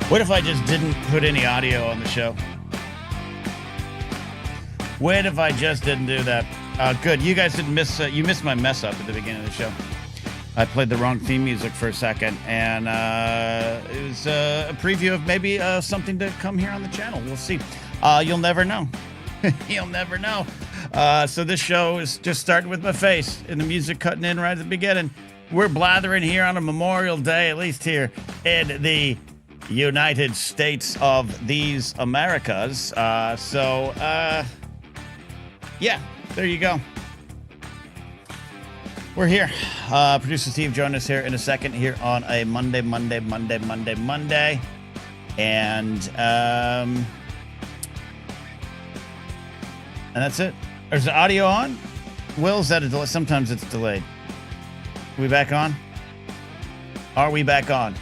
What if I just didn't put any audio on the show? What if I just didn't do that? Good. You guys didn't miss. You missed my mess up at the beginning of the show. I played the wrong theme music for a second, and it was a preview of maybe something to come here on the channel. We'll see. You'll never know. You'll never know. So this show is just starting with my face and the music cutting in right at the beginning. We're blathering here on a Memorial Day, at least here in the United States of these Americas. Yeah, there you go. We're here. Producer Steve joined us here in a second here on a Monday. And that's it. Is the audio on? Will, is that a delay? Sometimes it's delayed. Are we back on? Are we back on?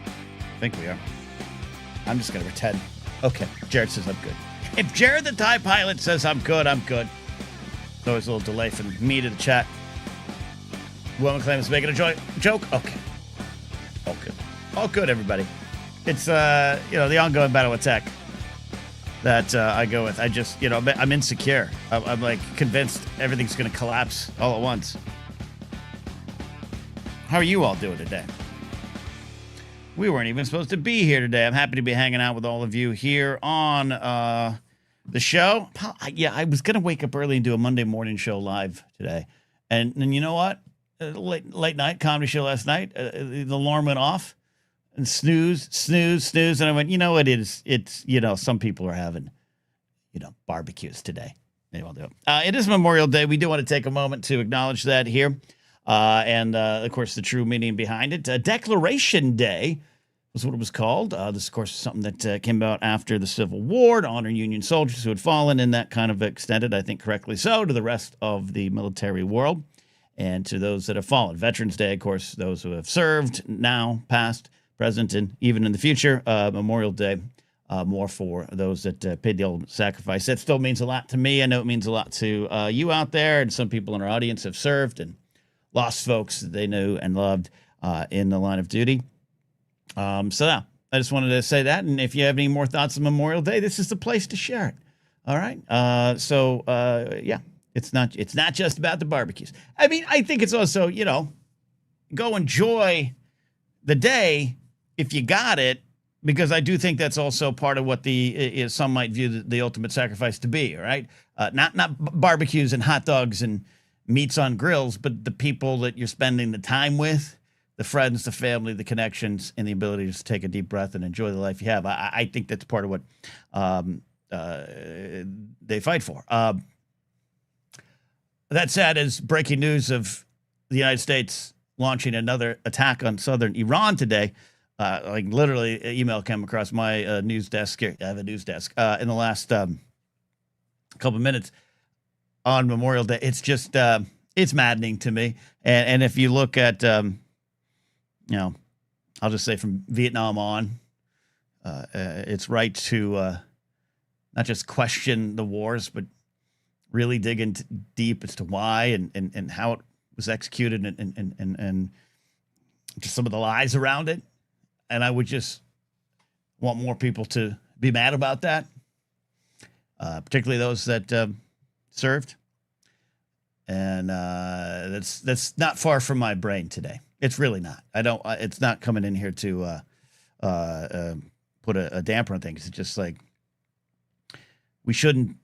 I think we are. I'm just going to pretend. Okay, Jared says I'm good. If Jared the TIE pilot says I'm good, I'm good. There's always a little delay from me to the chat. Will McClaim is making a joke? Okay. All good. All good, everybody. It's, the ongoing battle with tech that I go with. I just, I'm insecure. I'm like convinced everything's going to collapse all at once. How are you all doing today? We weren't even supposed to be here today. I'm happy to be hanging out with all of you here on the show. Yeah, I was going to wake up early and do a Monday morning show live today. And you know what? Late night comedy show last night, the alarm went off and snooze. And I went, you know what it is? It's, some people are having, barbecues today. Maybe I'll do it. It is Memorial Day. We do want to take a moment to acknowledge that here. And of course, the true meaning behind it. Declaration Day was what it was called. This, of course, is something that came about after the Civil War to honor Union soldiers who had fallen, and that kind of extended, I think correctly so, to the rest of the military world and to those that have fallen. Veterans Day, of course, those who have served now, past, present, and even in the future. Memorial Day, more for those that paid the ultimate sacrifice. That still means a lot to me. I know it means a lot to you out there, and some people in our audience have served and lost folks that they knew and loved in the line of duty. I just wanted to say that. And if you have any more thoughts on Memorial Day, this is the place to share it. All right. Yeah, it's not just about the barbecues. I mean, I think it's also, go enjoy the day if you got it, because I do think that's also part of what some might view the ultimate sacrifice to be. All right. Not barbecues and hot dogs and meats on grills, but the people that you're spending the time with, the friends, the family, the connections, and the ability to just take a deep breath and enjoy the life you have. I think that's part of what they fight for. That said, as breaking news of the United States launching another attack on southern Iran today, literally an email came across my news desk here. I have a news desk in the last couple minutes on Memorial Day. It's just, it's maddening to me. And if you look at, I'll just say from Vietnam on, it's right to not just question the wars, but really dig into deep as to why and how it was executed and just some of the lies around it. And I would just want more people to be mad about that, particularly those that served. And that's not far from my brain today. It's really not. It's not coming in here to put a damper on things. It's just like we shouldn't.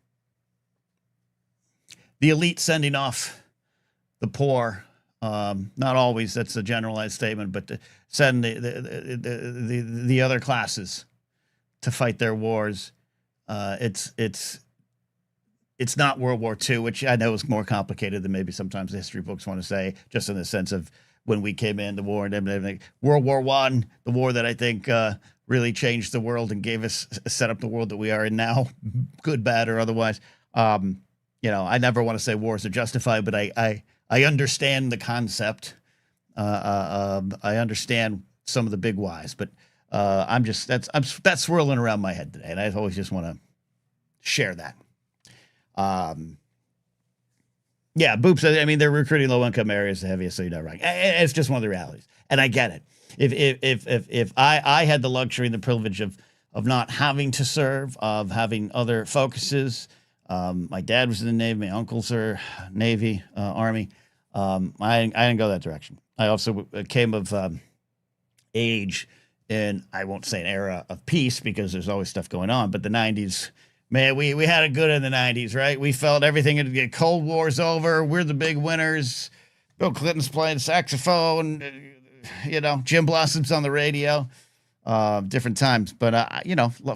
The elite sending off the poor. Not always. That's a generalized statement, but to send the other classes to fight their wars. It's not World War II, which I know is more complicated than maybe sometimes the history books want to say, just in the sense of when we came in, the war and everything. World War I, the war that I think really changed the world and set up the world that we are in now, good, bad, or otherwise. I never want to say wars are justified, but I understand the concept. I understand some of the big whys, but that's swirling around my head today, and I always just want to share that. Yeah, Boop says, I mean, they're recruiting low-income areas the heaviest, so you're not right. It's just one of the realities. And I get it. If I had the luxury and the privilege of not having to serve, of having other focuses, my dad was in the Navy, my uncles are Navy, Army. I didn't go that direction. I also came of age in, I won't say an era of peace because there's always stuff going on, but the 90s, man, we had it good in the 90s, right? We felt everything had get Cold War's over. We're the big winners. Bill Clinton's playing saxophone, Jim Blossom's on the radio. Different times, but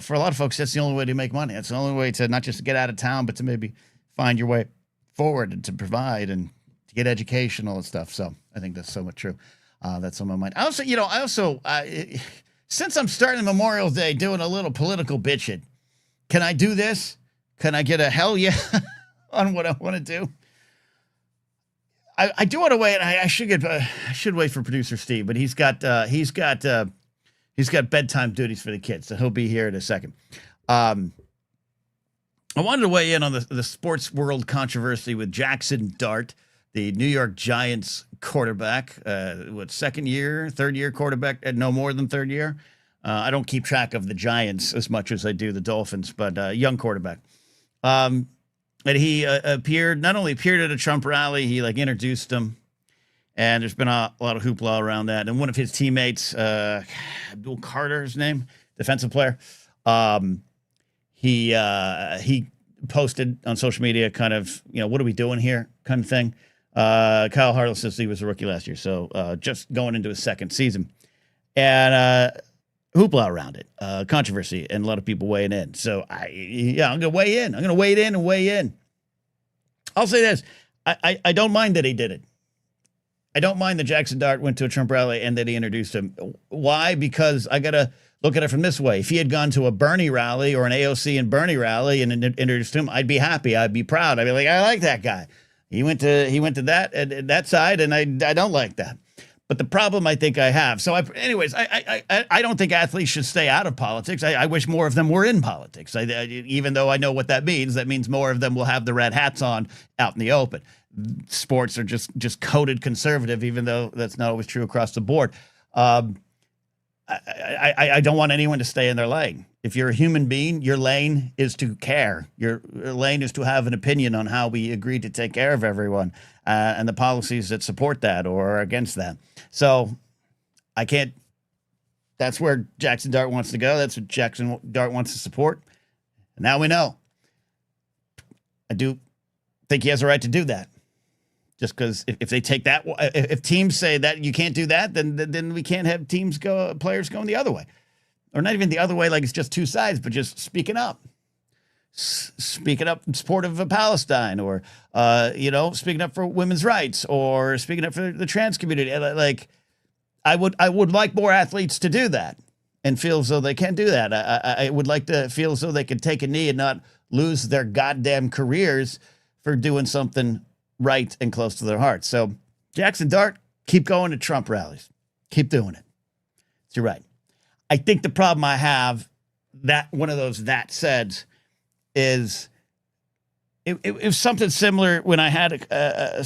for a lot of folks, that's the only way to make money. That's the only way to not just get out of town, but to maybe find your way forward and to provide and to get education, all that stuff. So I think that's so much true. That's on my mind. Since I'm starting Memorial Day doing a little political bitching, can I do this? Can I get a hell yeah on what I want to do? I do want to wait. I should wait for producer Steve, but he's got bedtime duties for the kids, so he'll be here in a second. I wanted to weigh in on the sports world controversy with Jackson Dart, the New York Giants quarterback. Third year quarterback? No more than third year. I don't keep track of the Giants as much as I do the Dolphins, but young quarterback. And he not only appeared at a Trump rally, he introduced him. And there's been a lot of hoopla around that. And one of his teammates, Abdul Carter, his name, defensive player, he posted on social media kind of, what are we doing here kind of thing. Kyle Hartle says he was a rookie last year, so just going into his second season. And hoopla around it, controversy, and a lot of people weighing in. So, I'm going to weigh in. I'm going to wade in and weigh in. I'll say this. I don't mind that he did it. I don't mind that Jackson Dart went to a Trump rally and that he introduced him. Why? Because I got to look at it from this way. If he had gone to a Bernie rally or an AOC and Bernie rally and introduced him, I'd be happy. I'd be proud. I'd be like, I like that guy. He went to that side, and I don't like that. But the problem I think I have. So, I don't think athletes should stay out of politics. I wish more of them were in politics. Even though I know what that means more of them will have the red hats on out in the open. Sports are just coded conservative, even though that's not always true across the board. I don't want anyone to stay in their lane. If you're a human being, your lane is to care. Your lane is to have an opinion on how we agree to take care of everyone and the policies that support that or are against that. So I can't. That's where Jackson Dart wants to go. That's what Jackson Dart wants to support. And now we know. I do think he has a right to do that. Just because if they take that, if teams say that you can't do that, then we can't have players going the other way. Or not even the other way, like it's just two sides, but just speaking up. Speaking up in support of Palestine, or, speaking up for women's rights, or speaking up for the trans community. I would like more athletes to do that and feel as though they can do that. I would like to feel as though they could take a knee and not lose their goddamn careers for doing something right and close to their heart. So Jackson Dart, keep going to Trump rallies. Keep doing it. You're right. I think the problem I have, that one of those that said, is it was something similar when I had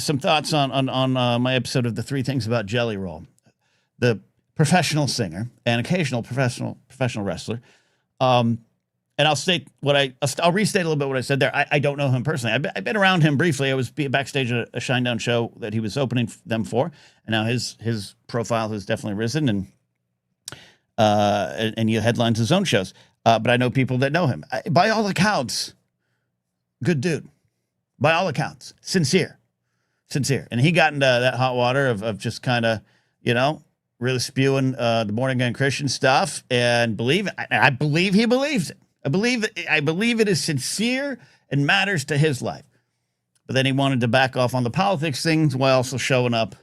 some thoughts on my episode of the 3 Things About Jelly Roll. The professional singer and occasional professional wrestler. And I'll restate a little bit what I said there. I don't know him personally. I've been around him briefly. I was backstage at a Shinedown show that he was opening them for, and now his profile has definitely risen, and he headlines his own shows. But I know people that know him. By all accounts, good dude. By all accounts, sincere, and he got into that hot water of just kind of really spewing the born again Christian stuff and I believe he believes it. I believe it is sincere and matters to his life. But then he wanted to back off on the politics things while also showing up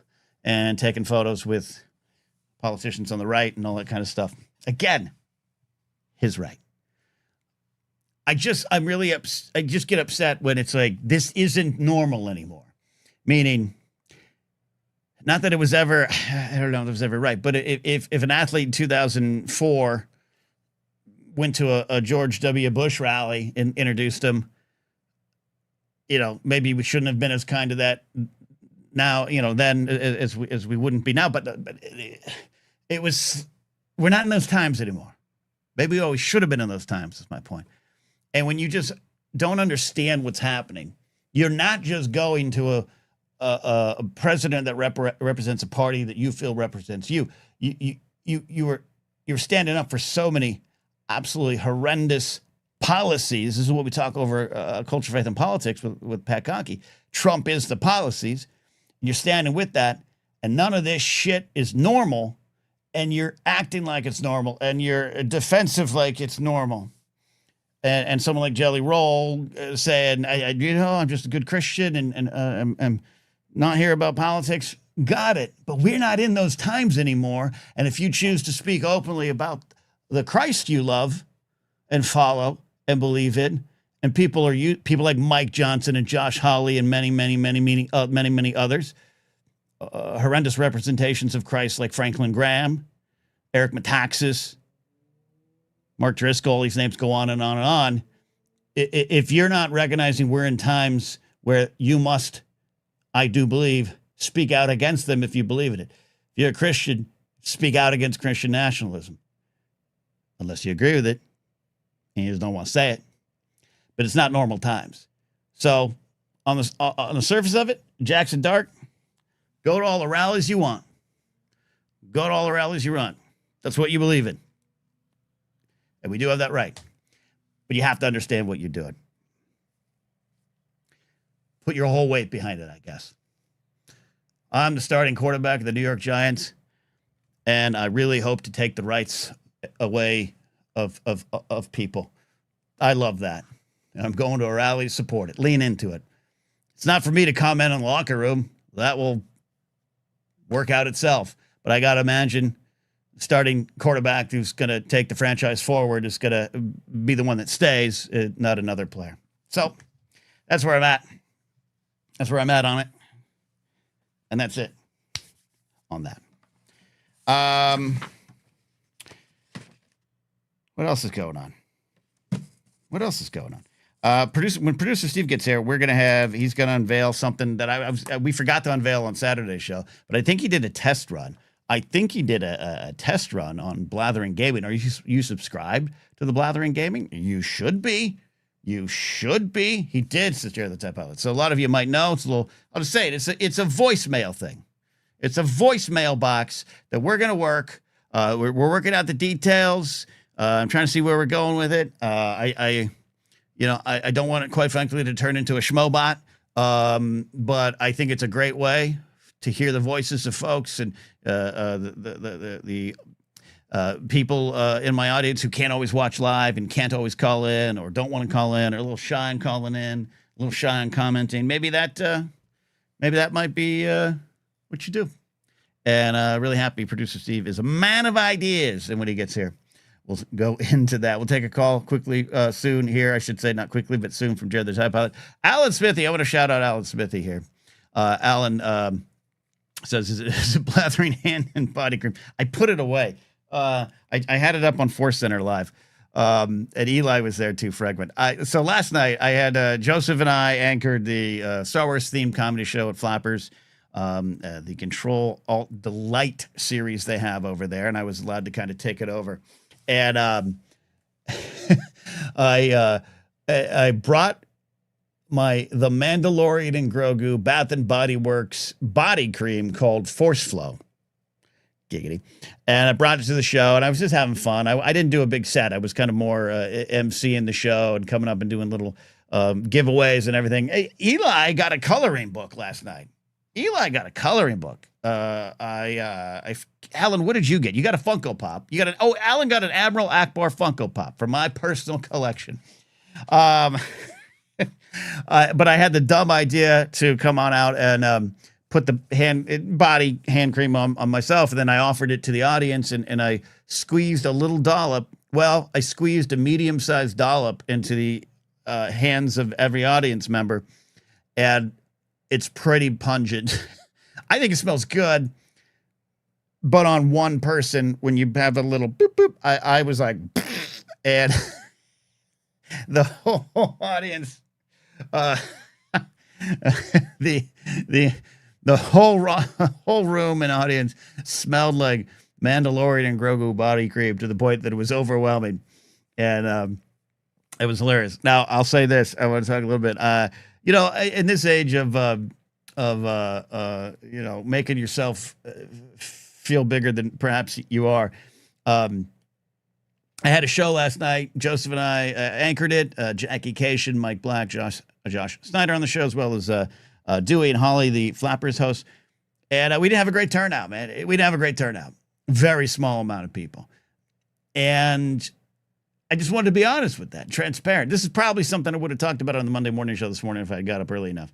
and taking photos with politicians on the right and all that kind of stuff. Again, his right. I just get upset when it's like, this isn't normal anymore. Meaning, not that it was ever, I don't know if it was ever right, but if an athlete in 2004 went to a George W. Bush rally and introduced him, maybe we shouldn't have been as kind to that now, then as we wouldn't be now. But we're not in those times anymore. Maybe we always should have been in those times, is my point. And when you just don't understand what's happening, you're not just going to a president that represents a party that you feel represents you. You're standing up for so many absolutely horrendous policies. This is what we talk over Culture, Faith, and Politics with Pat Conkey. Trump is the policies. You're standing with that, and none of this shit is normal, and you're acting like it's normal, and you're defensive like it's normal. And someone like Jelly Roll saying, I'm just a good Christian and I'm not here about politics. Got it. But we're not in those times anymore. And if you choose to speak openly about the Christ you love and follow and believe in, and people like Mike Johnson and Josh Hawley and many others, horrendous representations of Christ like Franklin Graham, Eric Metaxas, Mark Driscoll, these names go on and on and on. If you're not recognizing we're in times where you must, I do believe, speak out against them if you believe in it. If you're a Christian, speak out against Christian nationalism. Unless you agree with it, and you just don't want to say it. But it's not normal times. So on the surface of it, Jackson Dark, go to all the rallies you want. Go to all the rallies you want. That's what you believe in. And we do have that right. But you have to understand what you're doing. Put your whole weight behind it, I guess. I'm the starting quarterback of the New York Giants, and I really hope to take the rights away of people. I love that. And I'm going to a rally to support it. Lean into it. It's not for me to comment on the locker room. That will work out itself. But I got to imagine starting quarterback who's going to take the franchise forward is going to be the one that stays, not another player. So that's where I'm at. That's where I'm at on it. And that's it on that. What else is going on? When producer Steve gets here, he's going to unveil something that we forgot to unveil on Saturday's show, but I think he did a test run. I think he did a test run on Blathering Gaming. Are you subscribed to the Blathering Gaming? You should be. You should be. He did secure the Tech Pilot. So a lot of you might know. I'll just say it. It's a voicemail thing. It's a voicemail box that we're going to work. We're working out the details. I'm trying to see where we're going with it. I don't want it, quite frankly, to turn into a schmobot. But I think it's a great way to hear the voices of folks and the people in my audience who can't always watch live and can't always call in or don't want to call in or a little shy on calling in, a little shy on commenting. Maybe that might be what you do. And really happy producer Steve is a man of ideas. And when he gets here, we'll go into that. We'll take a call quickly soon here. I should say not quickly, but soon from Jared the Tech Pilot. Alan Smithy. I want to shout out Alan Smithy here. Alan says, is it Blathering hand and body cream? I put it away. I had it up on Force Center Live. And Eli was there too, Fragment. So last night I had Joseph and I anchored the Star Wars themed comedy show at Flappers, the Control Alt Delight series they have over there, and I was allowed to kind of take it over. And I brought the Mandalorian and Grogu Bath and Body Works body cream called Force Flow. Giggity. And I brought it to the show, and I was just having fun. I didn't do a big set. I was kind of more emceeing the show and coming up and doing little giveaways and everything. Hey, Eli got a coloring book last night. Alan, what did you get? You got a Funko Pop. Alan got an Admiral Akbar Funko Pop for my personal collection. But I had the dumb idea to come on out and put the body hand cream on myself, and then I offered it to the audience, and I squeezed a little dollop. Well, I squeezed a medium-sized dollop into the hands of every audience member, and it's pretty pungent. I think it smells good, but on one person, when you have a little boop, boop, I was like, and the whole audience, the whole room and audience smelled like Mandalorian and Grogu body cream to the point that it was overwhelming. And it was hilarious. Now, I'll say this. I want to talk a little bit. In this age of making yourself feel bigger than perhaps you are, I had a show last night. Joseph and I anchored it. Jackie Cation, Mike Black, Josh Snyder on the show, as well as Dewey and Holly, the Flappers host. And we didn't have a great turnout, man. We didn't have a great turnout. Very small amount of people. And I just wanted to be honest with that, transparent. This is probably something I would have talked about on the Monday morning show this morning if I got up early enough.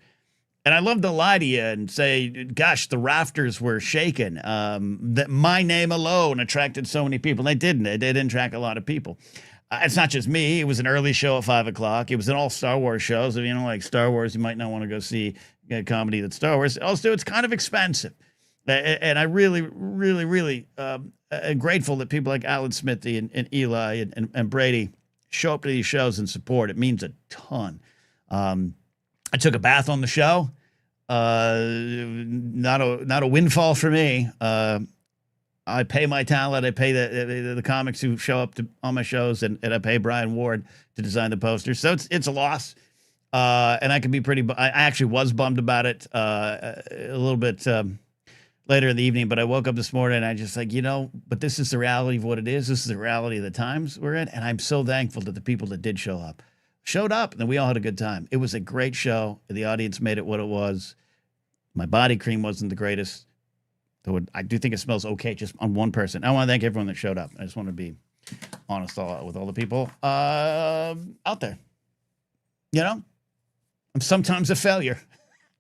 And I love to lie to you and say, gosh, the rafters were shaken. That my name alone attracted so many people. They didn't. They didn't attract a lot of people. It's not just me. It was an early show at 5 o'clock. It was an all Star Wars show. So if you don't like Star Wars, you might not want to go see a comedy that's Star Wars. Also, it's kind of expensive. And I really, really, really am grateful that people like Alan Smithy and Eli and Brady show up to these shows and support. It means a ton. I took a bath on the show. Not a windfall for me. I pay my talent. I pay the comics who show up on my shows, and I pay Brian Ward to design the posters. So it's a loss. And I can be I actually was bummed about it a little bit later in the evening, but I woke up this morning and I just but this is the reality of what it is. This is the reality of the times we're in. And I'm so thankful to the people that did showed up, and we all had a good time. It was a great show. The audience made it what it was. My body cream wasn't the greatest, though I do think it smells okay just on one person. I want to thank everyone that showed up. I just want to be honest with all the people out there. I'm sometimes a failure,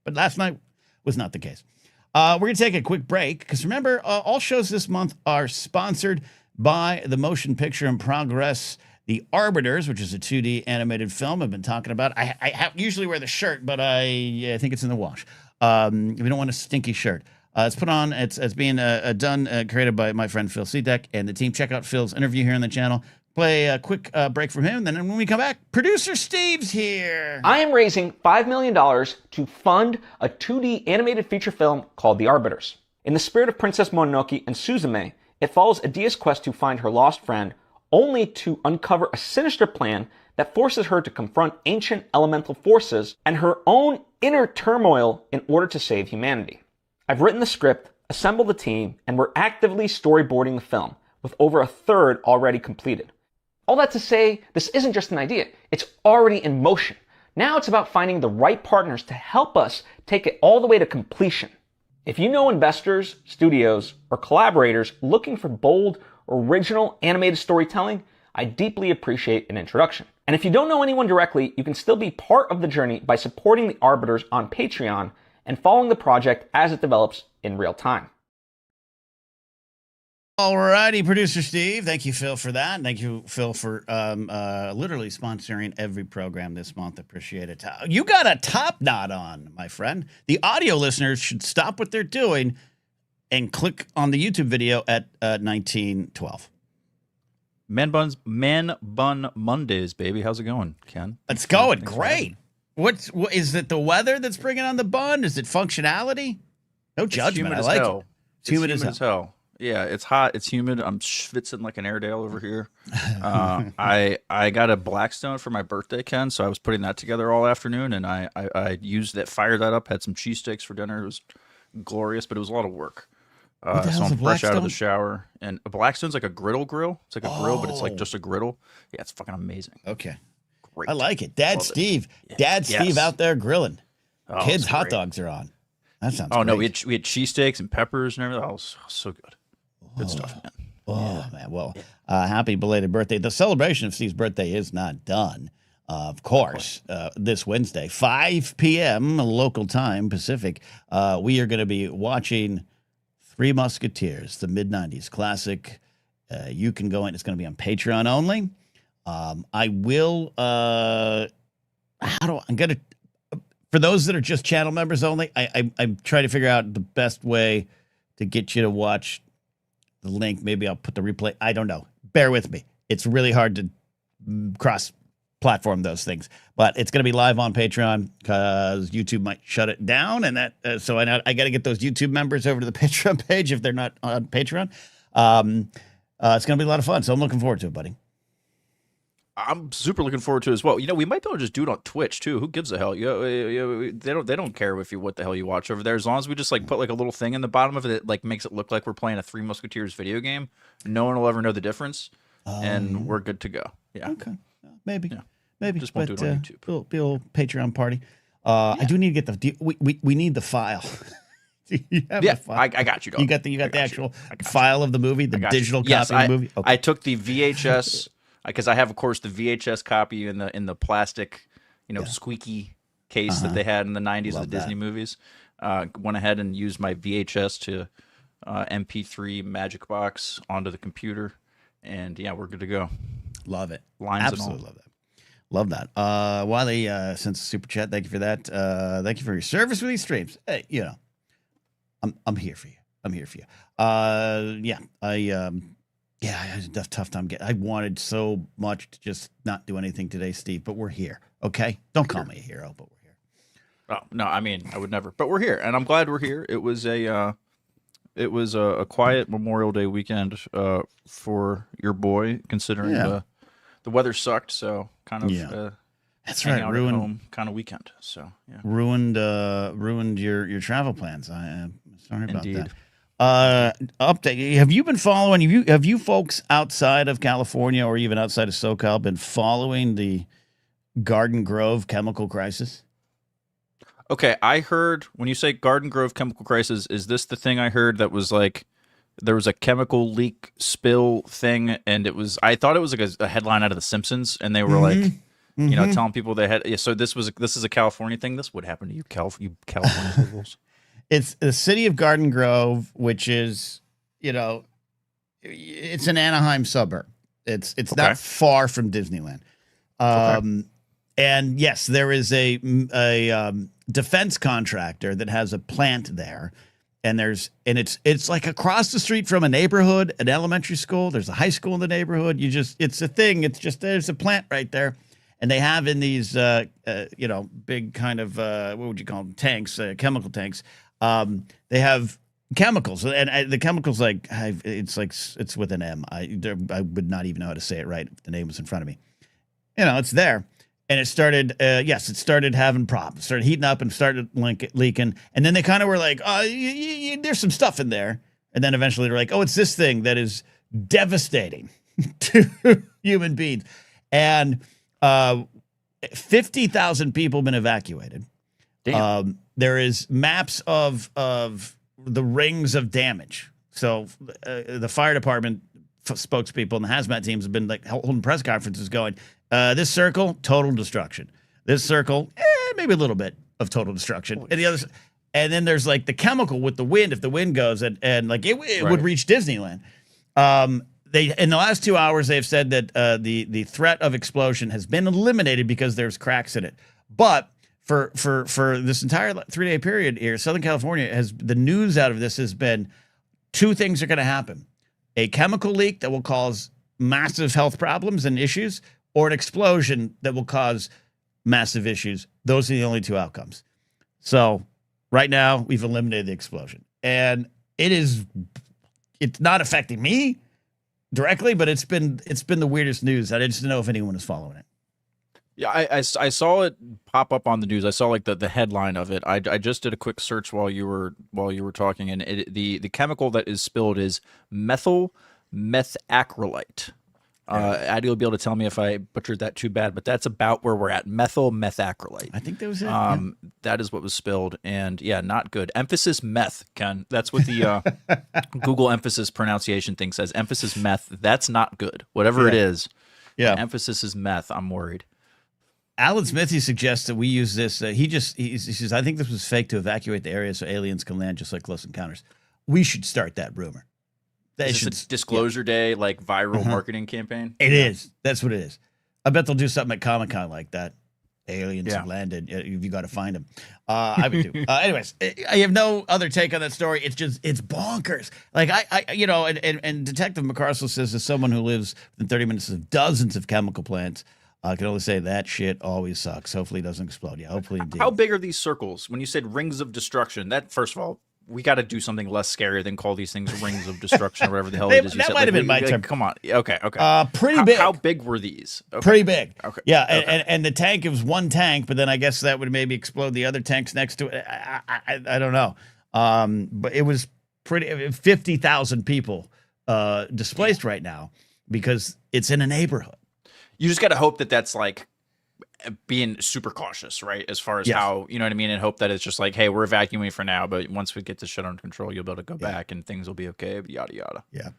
but last night was not the case. We're going to take a quick break because remember, all shows this month are sponsored by the motion picture in progress, The Arbiters, which is a 2D animated film I've been talking about. I usually wear the shirt, but I think it's in the wash. We don't want a stinky shirt. It's put on. It's being created by my friend Phil Sedek and the team. Check out Phil's interview here on the channel. Play a quick break from him. Then when we come back, producer Steve's here. I am raising $5 million to fund a 2D animated feature film called The Arbiters. In the spirit of Princess Mononoke and Suzume, it follows Adia's quest to find her lost friend, only to uncover a sinister plan that forces her to confront ancient elemental forces and her own inner turmoil in order to save humanity. I've written the script, assembled the team, and we're actively storyboarding the film, with over a third already completed. All that to say, this isn't just an idea, it's already in motion. Now it's about finding the right partners to help us take it all the way to completion. If you know investors, studios, or collaborators looking for bold, original animated storytelling, I deeply appreciate an introduction. And if you don't know anyone directly, you can still be part of the journey by supporting The Arbiters on Patreon and following the project as it develops in real time. All righty, producer Steve. Thank you, Phil, for that. Thank you, Phil, for literally sponsoring every program this month. Appreciate it. You got a top knot on, my friend. The audio listeners should stop what they're doing and click on the YouTube video at 1912. Man Bun Mondays, baby. How's it going, Ken? It's going great. What is it? The weather that's bringing on the bun? Is it functionality? No judgment. I like it. It's humid as hell. Yeah, it's hot. It's humid. I'm schwitzing like an Airedale over here. I got a Blackstone for my birthday, Ken, so I was putting that together all afternoon, and I used that, fired that up, had some cheesesteaks for dinner. It was glorious, but it was a lot of work. So I'm fresh out of the shower, and a Blackstone's like a griddle grill. It's like a grill, but it's like just a griddle. Yeah, it's fucking amazing. Okay. Great. I like it. Dad Steve. Steve out there grilling. Kids' hot dogs are on. That sounds great. No, we had cheesesteaks and peppers and everything. Oh, it was so good. Good stuff, man. Oh, man. Well, happy belated birthday. The celebration of Steve's birthday is not done. Of course, this Wednesday, 5 p.m. local time, Pacific, we are going to be watching Three Musketeers, the mid-90s classic. You can go in. It's going to be on Patreon only. I will, I'm going to, for those that are just channel members only, I'm trying to figure out the best way to get you to watch the link. Maybe I'll put the replay. I don't know. Bear with me. It's really hard to cross-platform those things. But it's going to be live on Patreon because YouTube might shut it down. And that so I got to get those YouTube members over to the Patreon page if they're not on Patreon. It's going to be a lot of fun. So I'm looking forward to it, buddy. I'm super looking forward to it as well. We might be able to just do it on Twitch too. Who gives a hell? They don't care what the hell you watch over there. As long as we just like put like a little thing in the bottom of it that like makes it look like we're playing a Three Musketeers video game. No one will ever know the difference, and we're good to go. Yeah. Okay. Maybe. Yeah. Maybe. Just won't do it on YouTube. Be a little Patreon party. I do need to get we need the file. You have the file? I got you. Dog. You got the actual file of the movie, the digital copy yes, of the movie. Okay. I took the VHS because I have, of course, the VHS copy in the plastic, squeaky case that they had in the '90s of the Disney movies. Went ahead and used my VHS to MP3 Magic Box onto the computer, and yeah, we're good to go. Love it. Lines Absolutely and all. love that. Love that. Wiley sent a super chat. Thank you for that. Thank you for your service with these streams. Hey, I'm here for you. I'm here for you. I had a tough time I wanted so much to just not do anything today, Steve, but we're here. Okay? Don't call me a hero, but we're here. Oh, no, I mean, I would never. But we're here, and I'm glad we're here. It was a quiet Memorial Day weekend for your boy, considering the weather sucked, so kind of that's right, ruined home kind of weekend. So yeah, ruined your travel plans. I'm sorry about Indeed. that. Update: have you been following? Have you folks outside of California or even outside of SoCal been following the Garden Grove chemical crisis? Okay, I heard when you say Garden Grove chemical crisis, is this the thing I heard that was like there was a chemical leak spill thing, and I thought it was like a headline out of The Simpsons, and they were like, telling people they had. Yeah, so this is a California thing. This would happen to you, California liberals. It's the city of Garden Grove, which is, it's an Anaheim suburb. It's not far from Disneyland. And yes, there is a defense contractor that has a plant there. And it's like across the street from a neighborhood, an elementary school. There's a high school in the neighborhood. It's a thing. It's just, there's a plant right there. And they have in these, big kind of, what would you call them? Tanks, chemical tanks. They have chemicals, and the chemicals it's with an M. I would not even know how to say it right if the name was in front of me. It's there. And it started, it started having problems, started heating up and started leaking. And then they kind of were like, there's some stuff in there. And then eventually they're like, it's this thing that is devastating to human beings. And 50,000 people have been evacuated. Damn. There is maps of the rings of damage. So the fire department spokespeople and the hazmat teams have been like holding press conferences going, this circle, total destruction. This circle, maybe a little bit of total destruction. And the others, and then there's like the chemical with the wind. If the wind goes and like it would reach Disneyland. They in the last 2 hours they've said that the threat of explosion has been eliminated because there's cracks in it. But for this entire 3-day period here, Southern California the news out of this has been two things are going to happen: a chemical leak that will cause massive health problems and issues, or an explosion that will cause massive issues. Those are the only two outcomes. So right now we've eliminated the explosion, and it's not affecting me directly, but it's been the weirdest news. I just don't know if anyone is following it. Yeah, I saw it pop up on the news. I saw like the headline of it. I just did a quick search while you were talking, and the chemical that is spilled is methyl methacrylate. Addy will be able to tell me if I butchered that too bad, but that's about where we're at. Methyl methacrylate. I think that was it. That is what was spilled, and yeah, not good. Emphasis meth, Ken. That's what the Google emphasis pronunciation thing says. Emphasis meth. That's not good. Whatever it is. Yeah. Emphasis is meth. I'm worried. Alan Smithy suggests that we use this. He says, I think this was fake to evacuate the area so aliens can land just like Close Encounters. We should start that rumor. It's a disclosure day, like viral marketing campaign. It is. That's what it is. I bet they'll do something at Comic-Con like that. Aliens have landed. You got to find them. I would do. Anyways, I have no other take on that story. It's bonkers. Like and Detective McCarcel says, as someone who lives within 30 minutes of dozens of chemical plants, I can only say that shit always sucks. Hopefully it doesn't explode. Yeah, hopefully it did. How big are these circles? When you said rings of destruction, that first of all, we got to do something less scary than call these things rings of destruction or whatever the hell it is. That might have been my term. Come on. Okay. Pretty big. How big were these? Okay. Pretty big. Okay. Yeah, and the tank, it was one tank, but then I guess that would maybe explode the other tanks next to it. I don't know. But it was pretty, 50,000 people displaced right now because it's in a neighborhood. You just got to hope that that's like being super cautious, right? As far as how, you know what I mean? And hope that it's just like, hey, we're evacuating for now, but once we get this shit under control, you'll be able to go back and things will be okay, yada, yada. Yeah.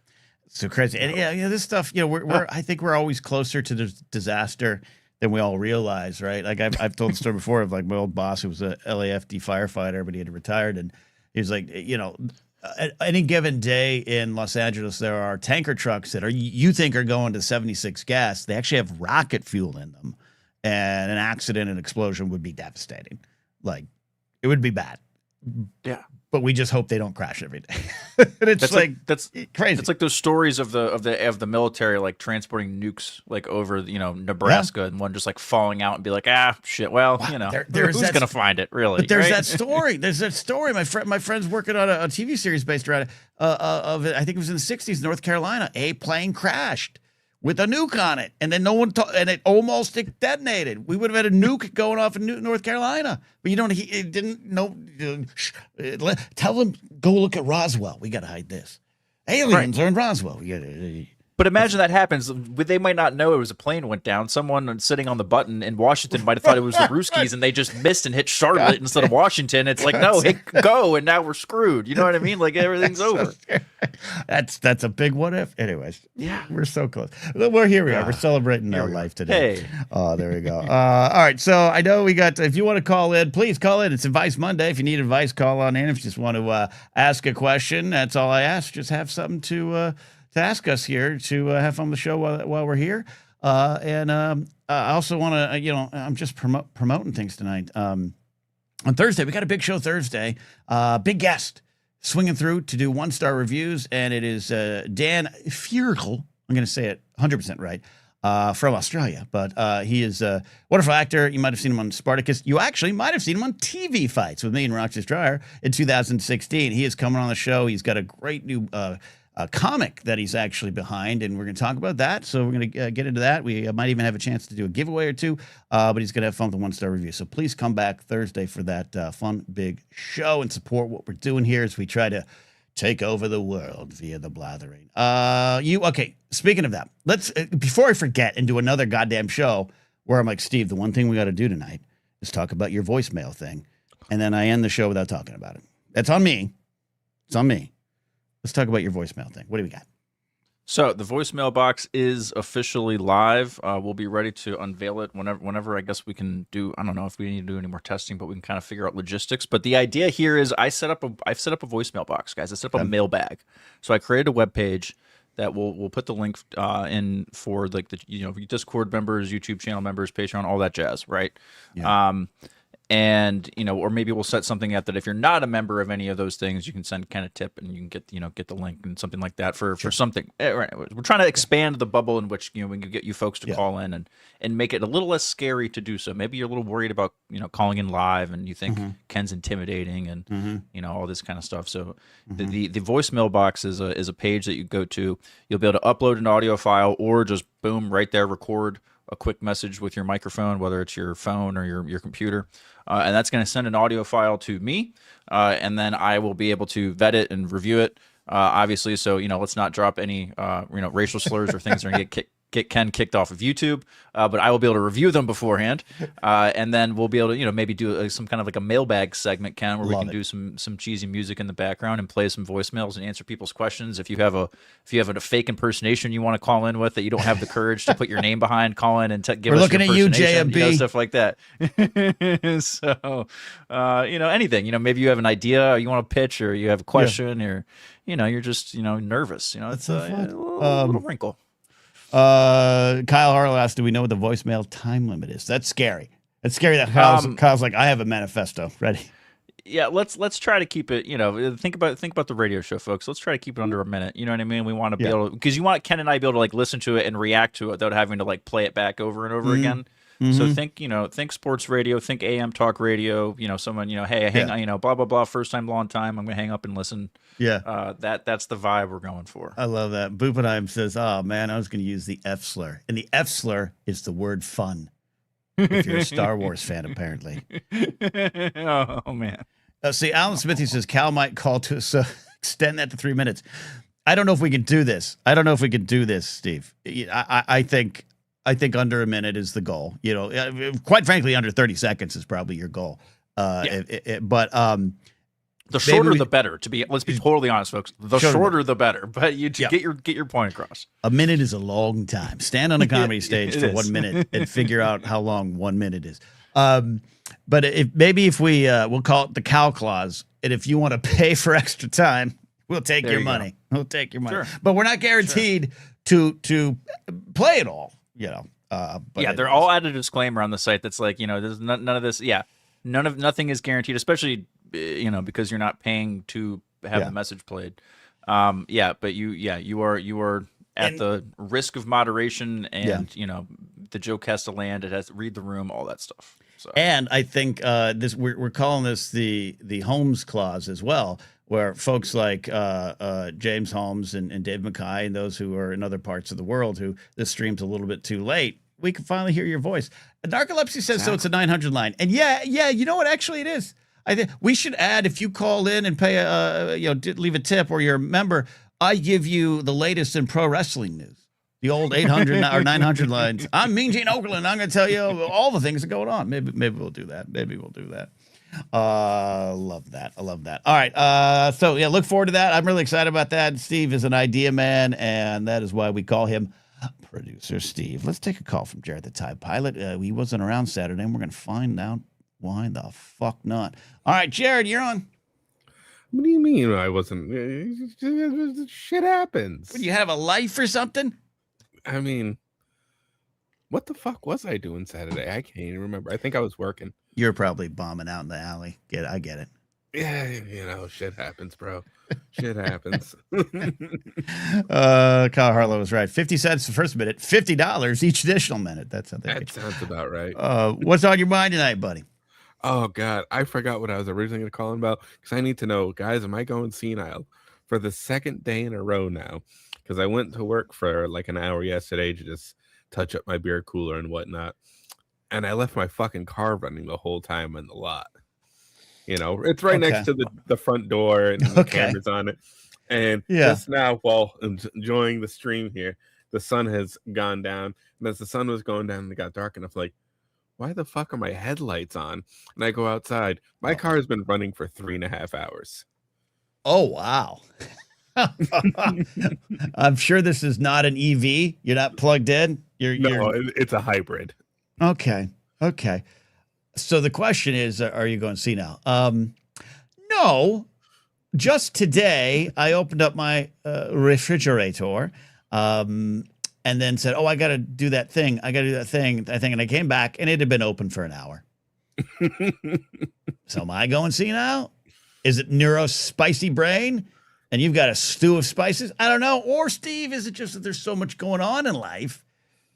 So crazy. And this stuff, I think we're always closer to the disaster than we all realize, right? Like I've told the story before of like my old boss who was a LAFD firefighter, but he had retired, and he was like, at any given day in Los Angeles, there are tanker trucks that you think are going to 76 gas. They actually have rocket fuel in them, and an accident, an explosion would be devastating. Like, it would be bad. Yeah. But we just hope they don't crash every day. And it's that's crazy. It's like those stories of the military like transporting nukes like over Nebraska and one just like falling out and be like, shit, well, who's gonna find it really? But there's that story. There's that story. My friend's working on a TV series based around it. Of I think it was in the 60s, North Carolina. A plane crashed with a nuke on it, and then and it almost detonated. We would have had a nuke going off in North Carolina, but it didn't know. Tell them, go look at Roswell. We got to hide this. Aliens are in Roswell. But imagine that happens. They might not know it was a plane went down. Someone sitting on the button in Washington might have thought it was the Ruskies, and they just missed and hit Charlotte instead of Washington. It's like, no, hit go, and now we're screwed. You know what I mean? Like, everything's over. That's a big what if. Anyways, we're so close. We're here. We're celebrating our life today. Hey. Oh, there we go. All right. So I know we got. If you want to call in, please call in. It's Advice Monday. If you need advice, call on in. If you just want to ask a question, that's all I ask. Just have something to ask us here, to have fun on the show while we're here. I also want to, I'm just promoting things tonight. On Thursday, we got a big show Thursday. Big guest swinging through to do 1-star reviews, and it is Dan Fierkel. I'm going to say it 100% right. From Australia, but he is a wonderful actor. You might have seen him on Spartacus. You actually might have seen him on TV Fights with me and Roxas Dreyer in 2016. He is coming on the show. He's got a great new comic that he's actually behind, and we're going to talk about that. So we're going to get into that. We might even have a chance to do a giveaway or two, but he's going to have fun with the 1-star review. So please come back Thursday for that fun, big show and support what we're doing here as we try to take over the world via the Blathering. Okay, speaking of that, let's, before I forget and do another goddamn show where I'm like, Steve, the one thing we got to do tonight is talk about your voicemail thing. And then I end the show without talking about it. That's on me. It's on me. Let's talk about your voicemail thing. What do we got? So the voicemail box is officially live. We'll be ready to unveil it whenever I guess we can do. I don't know if we need to do any more testing, but we can kind of figure out logistics. But the idea here is I've set up a voicemail box, guys. I set up a mailbag. So I created a web page that we'll put the link in for like the Discord members, YouTube channel members, Patreon, all that jazz, right? Yeah. And or maybe we'll set something up that if you're not a member of any of those things, you can send kind of tip and you can get the link and something like that for something. Right. We're trying to expand the bubble in which we can get you folks to call in and make it a little less scary to do so. Maybe you're a little worried about calling in live and you think Ken's intimidating and all this kind of stuff. So the voicemail box is a page that you go to. You'll be able to upload an audio file or just boom right there record a quick message with your microphone, whether it's your phone or your computer. And that's going to send an audio file to me. And then I will be able to vet it and review it, obviously. So, let's not drop any, racial slurs or things that are going to get Ken kicked off of YouTube. But I will be able to review them beforehand. And then we'll be able to, maybe do some kind of like a mailbag segment, Ken, where we can do some cheesy music in the background and play some voicemails and answer people's questions. If you have a fake impersonation you want to call in with that you don't have the courage to put your name behind, call in and give us an impersonation. We're looking at you, JMB. Stuff like that. So, anything. Maybe you have an idea you want to pitch, or you have a question, or you're just nervous. It's a little wrinkle. Kyle Harlow asked, do we know what the voicemail time limit is? That's scary. It's scary that Kyle's like, I have a manifesto ready. Yeah, let's try to keep it, think about the radio show, folks. Let's try to keep it under a minute. You know what I mean? We want to be able to, because you want Ken and I to be able to like listen to it and react to it without having to like play it back over and over again. So think sports radio, think AM talk radio. Someone, hey, hang on, blah blah blah. First time, long time. I'm gonna hang up and listen. Yeah. That's the vibe we're going for. I love that. Boopenheim says, "Oh man, I was going to use the F slur, and the F slur is the word fun." If you're a Star Wars fan, apparently. Oh man. See, Alan Smithy says Cal might call to extend that to 3 minutes. I don't know if we can do this. Steve. I think under a minute is the goal. Quite frankly, under 30 seconds is probably your goal. The shorter the better. Let's be totally honest, folks. The shorter the better. But you get your point across. A minute is a long time. Stand on a comedy stage for 1 minute and figure out how long 1 minute is. But if we'll call it the cow clause, and if you want to pay for extra time, we'll take your money. We'll take your money. Sure. But we're not guaranteed to play it all. They're all added a disclaimer on the site that's like, there's none of this. Yeah, nothing is guaranteed, especially because you're not paying to have the message played. But you are at the risk of moderation, and the joke has to land. It has to read the room, all that stuff. So. And I think we're calling this the Holmes clause as well, where folks like James Holmes and Dave Mackay and those who are in other parts of the world who this stream's a little bit too late, we can finally hear your voice. Narcolepsy says so. It's a 900 line, and you know what? Actually, it is. I think we should add, if you call in and pay leave a tip, or you're a member, I give you the latest in pro wrestling news. The old 800 or 900 lines. I'm Mean Gene Okerlund. I'm going to tell you all the things that are going on. Maybe we'll do that. Love that. I love that. All right. Look forward to that. I'm really excited about that. Steve is an idea man, and that is why we call him Producer Steve. Let's take a call from Jared the Tide Pilot. He wasn't around Saturday, and we're going to find out why the fuck not. All right, Jared, you're on. What do you mean I wasn't? Shit happens. Would you have a life or something? I mean, what the fuck was I doing Saturday? I can't even remember. I think I was working. You're probably bombing out in the alley. I get it. Yeah, shit happens, bro. Shit happens. Kyle Harlow was right. 50 cents the first minute, $50 each additional minute. That sounds about right. What's on your mind tonight, buddy? Oh, God. I forgot what I was originally going to call him about, because I need to know, guys, am I going senile for the second day in a row now? Because I went to work for like an hour yesterday to just touch up my beer cooler and whatnot. And I left my fucking car running the whole time in the lot. It's right next to the front door, and the cameras on it. And just now, while enjoying the stream here, the sun has gone down. And as the sun was going down and it got dark enough, like, why the fuck are my headlights on? And I go outside. My car has been running for 3.5 hours. Oh, wow. I'm sure this is not an EV. You're not plugged in. It's a hybrid. Okay. So the question is, are you going senile? No. Just today, I opened up my refrigerator, and then said, "Oh, I got to do that thing. And I came back, and it had been open for an hour. So am I going senile? Is it spicy brain? And you've got a stew of spices? I don't know. Or Steve, is it just that there's so much going on in life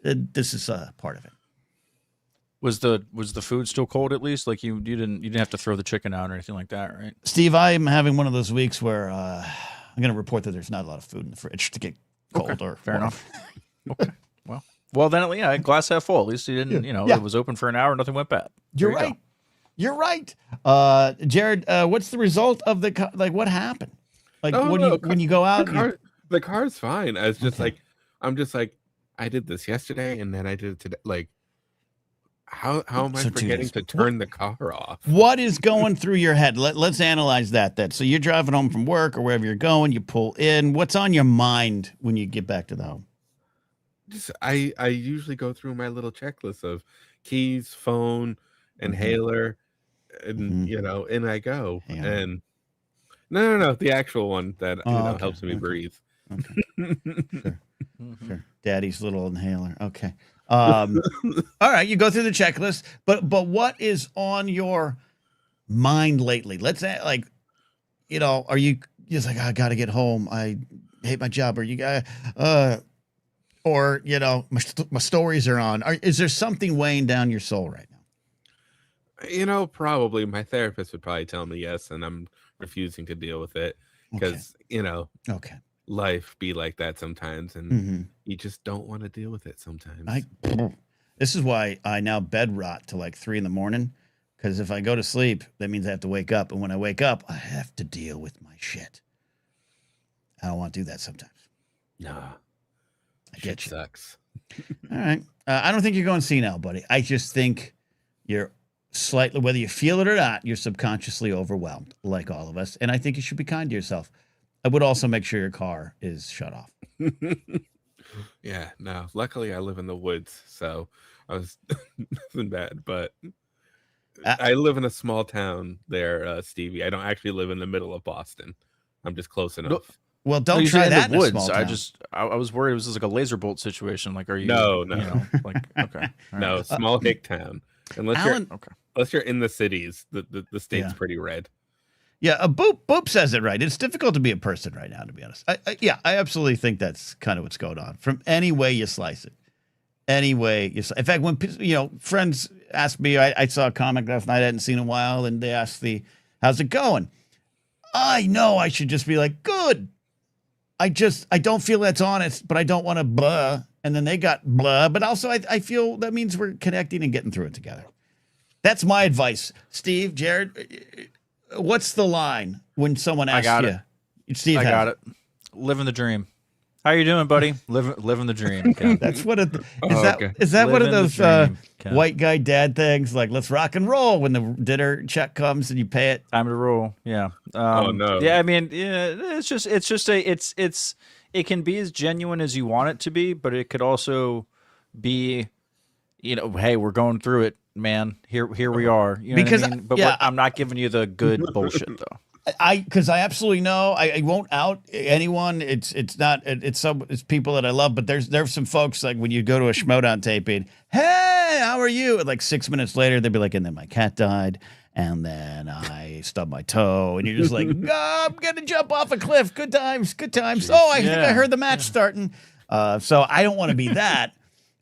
that this is part of it? Was the food still cold at least? Like you didn't have to throw the chicken out or anything like that, right? Steve, I'm having one of those weeks where I'm going to report that there's not a lot of food in the fridge to get cold. Or fair enough. Okay. Well, then glass half full. At least you didn't. It was open for an hour. Nothing went bad. You're right. You're right. Jared, what's the result of what happened? Like when you go out, the car's fine. I was just I'm just like, I did this yesterday and then I did it today. Like, how am I forgetting to turn the car off? What is going through your head? Let's analyze that then. So you're driving home from work or wherever you're going, you pull in. What's on your mind when you get back to the home? I usually go through my little checklist of keys, phone, inhaler, and in I go. Yeah. And no, the actual one that helps me breathe. Okay. Sure. Daddy's little inhaler. Okay. All right, you go through the checklist, but what is on your mind lately? Let's say, are you just like, I got to get home, I hate my job, or you got or my stories are on. Is there something weighing down your soul right now? Probably my therapist would probably tell me yes, and I'm refusing to deal with it because Okay. life be like that sometimes, and you just don't want to deal with it sometimes. This is why I now bed rot till like 3 a.m, because if I go to sleep, that means I have to wake up, and when I wake up, I have to deal with my shit. I don't want to do that sometimes. Nah, I get you. Sucks. All right. I don't think you're going senile, buddy. I just think you're slightly, whether you feel it or not, you're subconsciously overwhelmed, like all of us. And I think you should be kind to yourself. I would also make sure your car is shut off. Yeah, no. Luckily, I live in the woods, so I was nothing bad. But I live in a small town there, Stevie. I don't actually live in the middle of Boston. I'm just close enough. Well, don't try that in a small town. I was worried it was just like a laser bolt situation. Like, are you? No. Like, okay. No, right. small hick town. Unless you're in the cities, the state's pretty red. Yeah, Boop says it right. It's difficult to be a person right now, to be honest. I absolutely think that's kind of what's going on. From any way you slice it. Any way you slice. In fact, when friends ask me, I saw a comic last night I hadn't seen in a while, and they asked how's it going? I know I should just be like, good. I don't feel that's honest, but I don't want to blah. And then they got blah. But also I feel that means we're connecting and getting through it together. That's my advice. Steve, Jared, what's the line when someone asks you? Steve, I got it. Living the dream. How you doing, buddy? Living the dream. Ken. That's what it is. That one of those white guy dad things? Like, let's rock and roll when the dinner check comes and you pay it. Time to roll. Yeah. Oh no. Yeah. I mean, it can be as genuine as you want it to be, but it could also be, hey, we're going through it, man. Here we are. You know what I mean? But I'm not giving you the good bullshit though. Because I absolutely know I won't out anyone. It's people that I love, but there's some folks like when you go to a Schmodown taping, hey, how are you? And like 6 minutes later, they'd be like, and then my cat died, and then I stubbed my toe, and you're just like, I'm gonna jump off a cliff. Good times. Oh, I think I heard the match starting. So I don't want to be that,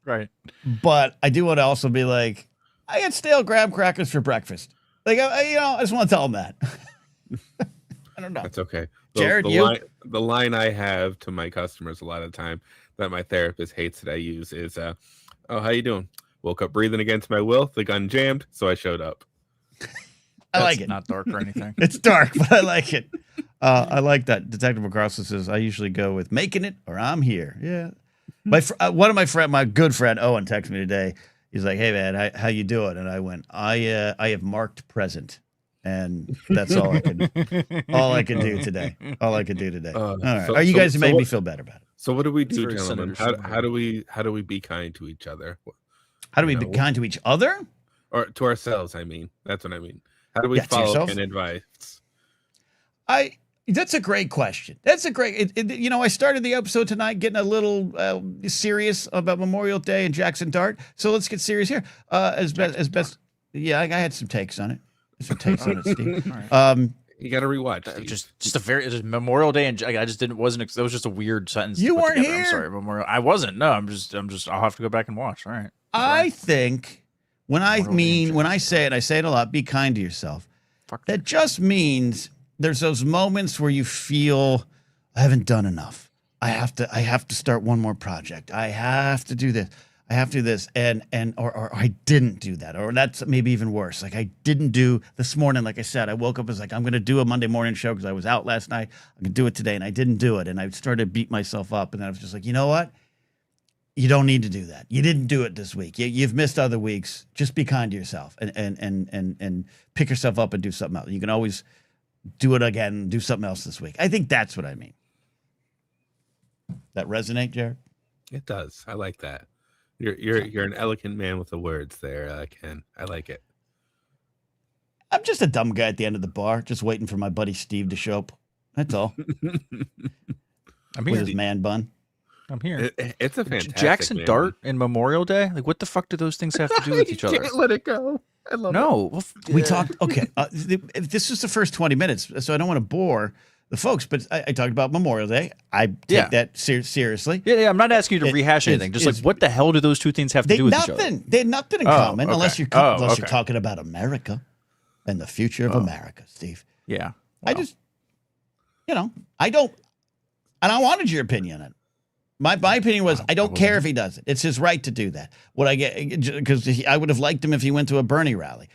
right? But I do want to also be like, I had stale graham crackers for breakfast. Like I just want to tell them that. I don't know. That's okay. Jared, the line I have to my customers a lot of the time that my therapist hates that I use is, oh, how you doing? Woke up breathing against my will. The gun jammed, so I showed up. I like it. Not dark or anything. It's dark, but I like it. I like that. Detective McCarson says, I usually go with making it or I'm here. Yeah. My good friend, Owen, texted me today. He's like, hey, man, how you doing? And I went, I have marked present. And that's all I can do today. All I can do today. All right. You guys made me feel better about it. So what do we do, gentlemen? How do we be kind to each other? How do we be kind to each other? Or to ourselves, I mean. That's what I mean. How do we follow Ken advice? That's a great question. That's a great. I started the episode tonight getting a little serious about Memorial Day and Jackson Dart. So let's get serious here. As best. Yeah, I had some takes on it. Some takes on it, Steve. Right. You got to rewatch. Steve. Just Memorial Day, and I just wasn't. That was just a weird sentence. You weren't together. here. I'm sorry, Memorial. I wasn't. No, I'm just. I'll have to go back and watch. All right. I think when I say it, I say it a lot. Be kind to yourself. That just means there's those moments where you feel I haven't done enough. I have to start one more project. I have to do this. I have to do this, or I didn't do that, or that's maybe even worse. Like I didn't do this morning. Like I said, I woke up and was like, I'm going to do a Monday morning show because I was out last night. I'm going to do it today, and I didn't do it, and I started to beat myself up, and then I was just like, you know what? You don't need to do that. You didn't do it this week. You've missed other weeks. Just be kind to yourself, and pick yourself up and do something else. You can always do it again, do something else this week. I think that's what I mean. That resonate, Jared? It does. I like that. You're an elegant man with the words there, Ken. I like it. I'm just a dumb guy at the end of the bar, just waiting for my buddy Steve to show up. That's all. I'm here. With his man bun. I'm here. It's a fantastic Jackson man. Dart and Memorial Day. Like, what the fuck do those things have to do with each other? Can't let it go. I love it. We talked. Okay, this is the first 20 minutes, so I don't want to bore. the folks. But I talked about Memorial Day. I take that seriously. Yeah, I'm not asking you to rehash anything. Just like, what the hell do those two things have to do with each other? They had nothing in common unless you're talking about America and the future of America, Steve. Yeah. I just, I don't, and I wanted your opinion on it. My opinion was, I don't care if he does it. It's his right to do that. What I get, because I would have liked him if he went to a Bernie rally.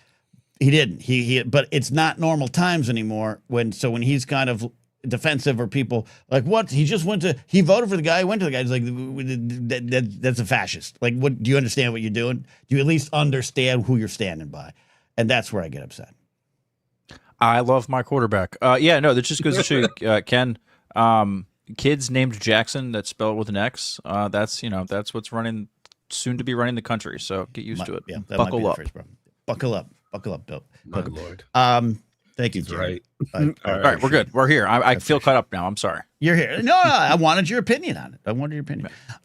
He didn't. But it's not normal times anymore. When he's kind of defensive, or people like, what? He voted for the guy. He went to the guy. He's like, that's a fascist. Like, what? Do you understand what you're doing? Do you at least understand who you're standing by? And that's where I get upset. I love my quarterback. That just goes to show you, Ken. Kids named Jackson that spell it with an X. That's what's soon to be running the country. So get used to it. Yeah, buckle up. Buckle up, Bill. My Lord. Thank you, Jerry. All right, we're good. We're here. I feel caught up now. I'm sorry. You're here. No, I wanted your opinion on it.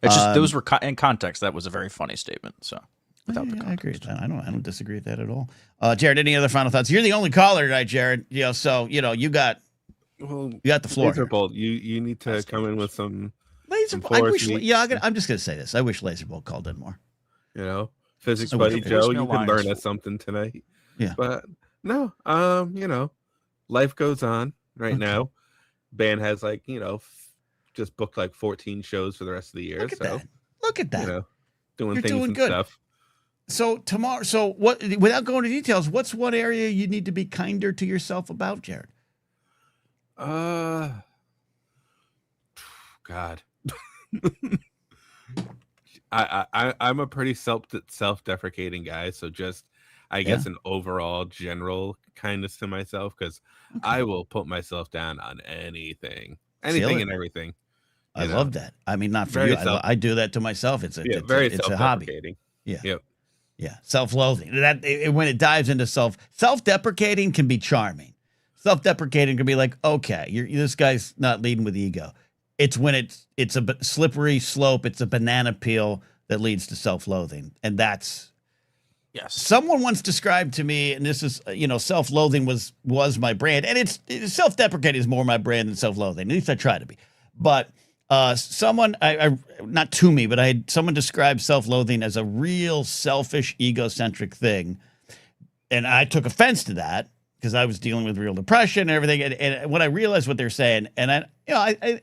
It's just those were in context. That was a very funny statement. So without the context, I agree with that. I don't disagree with that at all. Jared, any other final thoughts? You're the only caller tonight, Jared. So you got the floor. Laser Bolt, you need to come in with some Laser Bolt. I'm just gonna say this. I wish Laser Bolt called in more. Physics buddy Joe, you can learn us something tonight. Yeah. But no, life goes on right now. Band has just booked like 14 shows for the rest of the year. Look at that. Doing You're things doing and good. Stuff. So tomorrow, what? Without going into details, what's one area you need to be kinder to yourself about, Jared? God. I'm a pretty self-deprecating guy, so just I guess an overall general kindness to myself, because I will put myself down on anything and everything. I love that. I mean, not for you. I do that to myself. It's a hobby. Yeah. Yep. Yeah. Self-loathing. When it dives into self-deprecating can be charming. Self-deprecating can be like, okay, this guy's not leading with ego. It's when it's a slippery slope. It's a banana peel that leads to self-loathing. And that's, yes. Someone once described to me, and this is, self-loathing was my brand. And it's self-deprecating is more my brand than self-loathing. At least I try to be. But someone, not to me, but I had someone describe self-loathing as a real selfish, egocentric thing. And I took offense to that, because I was dealing with real depression and everything. And when I realized what they're saying, and I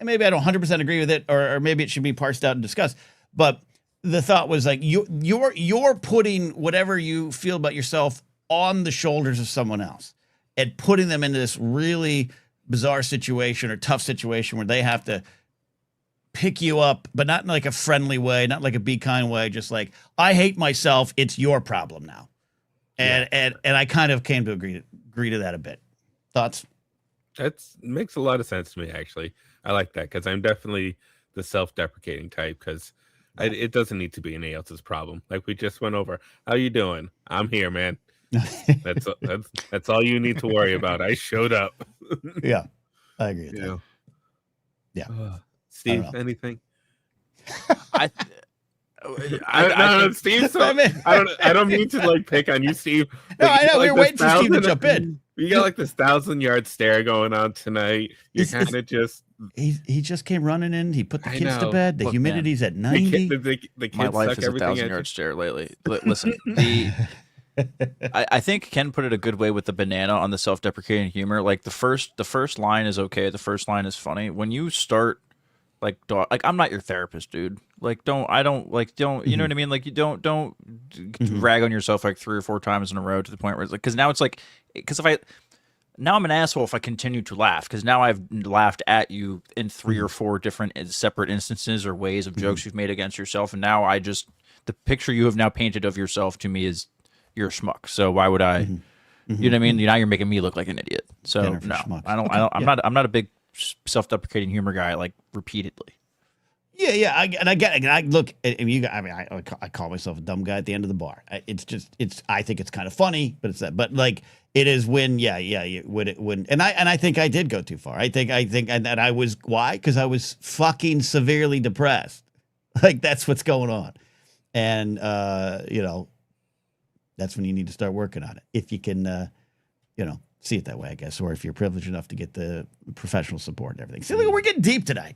maybe I don't 100% agree with it, or maybe it should be parsed out and discussed. But the thought was like, you're putting whatever you feel about yourself on the shoulders of someone else, and putting them into this really bizarre situation or tough situation where they have to pick you up, but not in like a friendly way, not like a be kind way, just like, I hate myself, it's your problem now. And I kind of came to agree to that a bit. Thoughts? That makes a lot of sense to me, actually. I like that, because I'm definitely the self-deprecating type, because it doesn't need to be anyone else's problem. Like we just went over. How you doing? I'm here, man. That's all you need to worry about. I showed up. Yeah, I agree with that. Yeah. Steve, anything? Steve. So, I don't mean to like pick on you, Steve. No, I know. We're waiting for Steve to jump in. You got like this 1,000-yard stare going on tonight. You're kind of just. He just came running in. He put the kids to bed. The humidity's at 90. The kids my life is a 1,000-yard stare lately. Listen, I think Ken put it a good way with the banana on the self-deprecating humor. Like the first line is okay. The first line is funny. When you start like I'm not your therapist, dude. Like you know what I mean? Like you don't rag on yourself like 3 or 4 times in a row to the point where it's like, because now I'm an asshole if I continue to laugh, because now I've laughed at you in 3 or 4 different separate instances or ways of jokes you've made against yourself, and now the picture you have now painted of yourself to me is you're a schmuck. So why would I? You know what I mean? Now you're making me look like an idiot. So no, I'm not a big self-deprecating humor guy like repeatedly. Yeah, I look. And you, I mean, I call myself a dumb guy at the end of the bar. I think it's kind of funny, but it's that. But like, it is when, and I think I did go too far. I think that I was, why? Because I was fucking severely depressed. Like that's what's going on, and that's when you need to start working on it. If you can, see it that way, I guess, or if you're privileged enough to get the professional support and everything. See, look, we're getting deep tonight.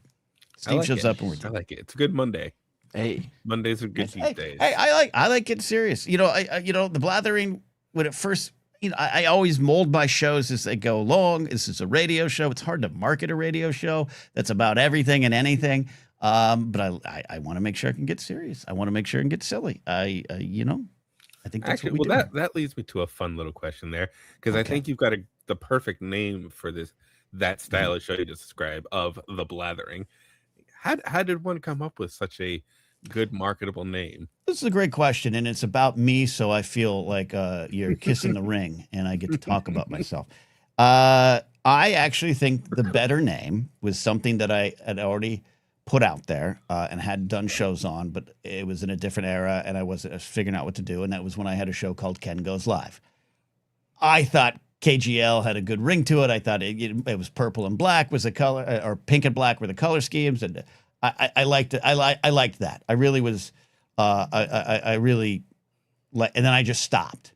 Steve shows up and we're deep. I like it. It's a good Monday. Hey, Mondays are good these days. Hey, I like getting serious. You know, the Blathering, when it first, I always mold my shows as they go along. This is a radio show. It's hard to market a radio show that's about everything and anything. But I want to make sure I can get serious. I want to make sure I can get silly. I think that's actually, what we do. That leads me to a fun little question there, because I think you've got the perfect name for that style of show you just described, of the Blathering. How did one come up with such a good marketable name? This is a great question, and it's about me, so I feel like you're kissing the ring, and I get to talk about myself. I actually think the better name was something that I had already put out there and had done shows on, but it was in a different era, and I was figuring out what to do, and that was when I had a show called Ken Goes Live. I thought KGL had a good ring to it. I thought it was purple and black was the color, or pink and black were the color schemes, and I liked it. I liked that. I really was. I really like, and then I just stopped,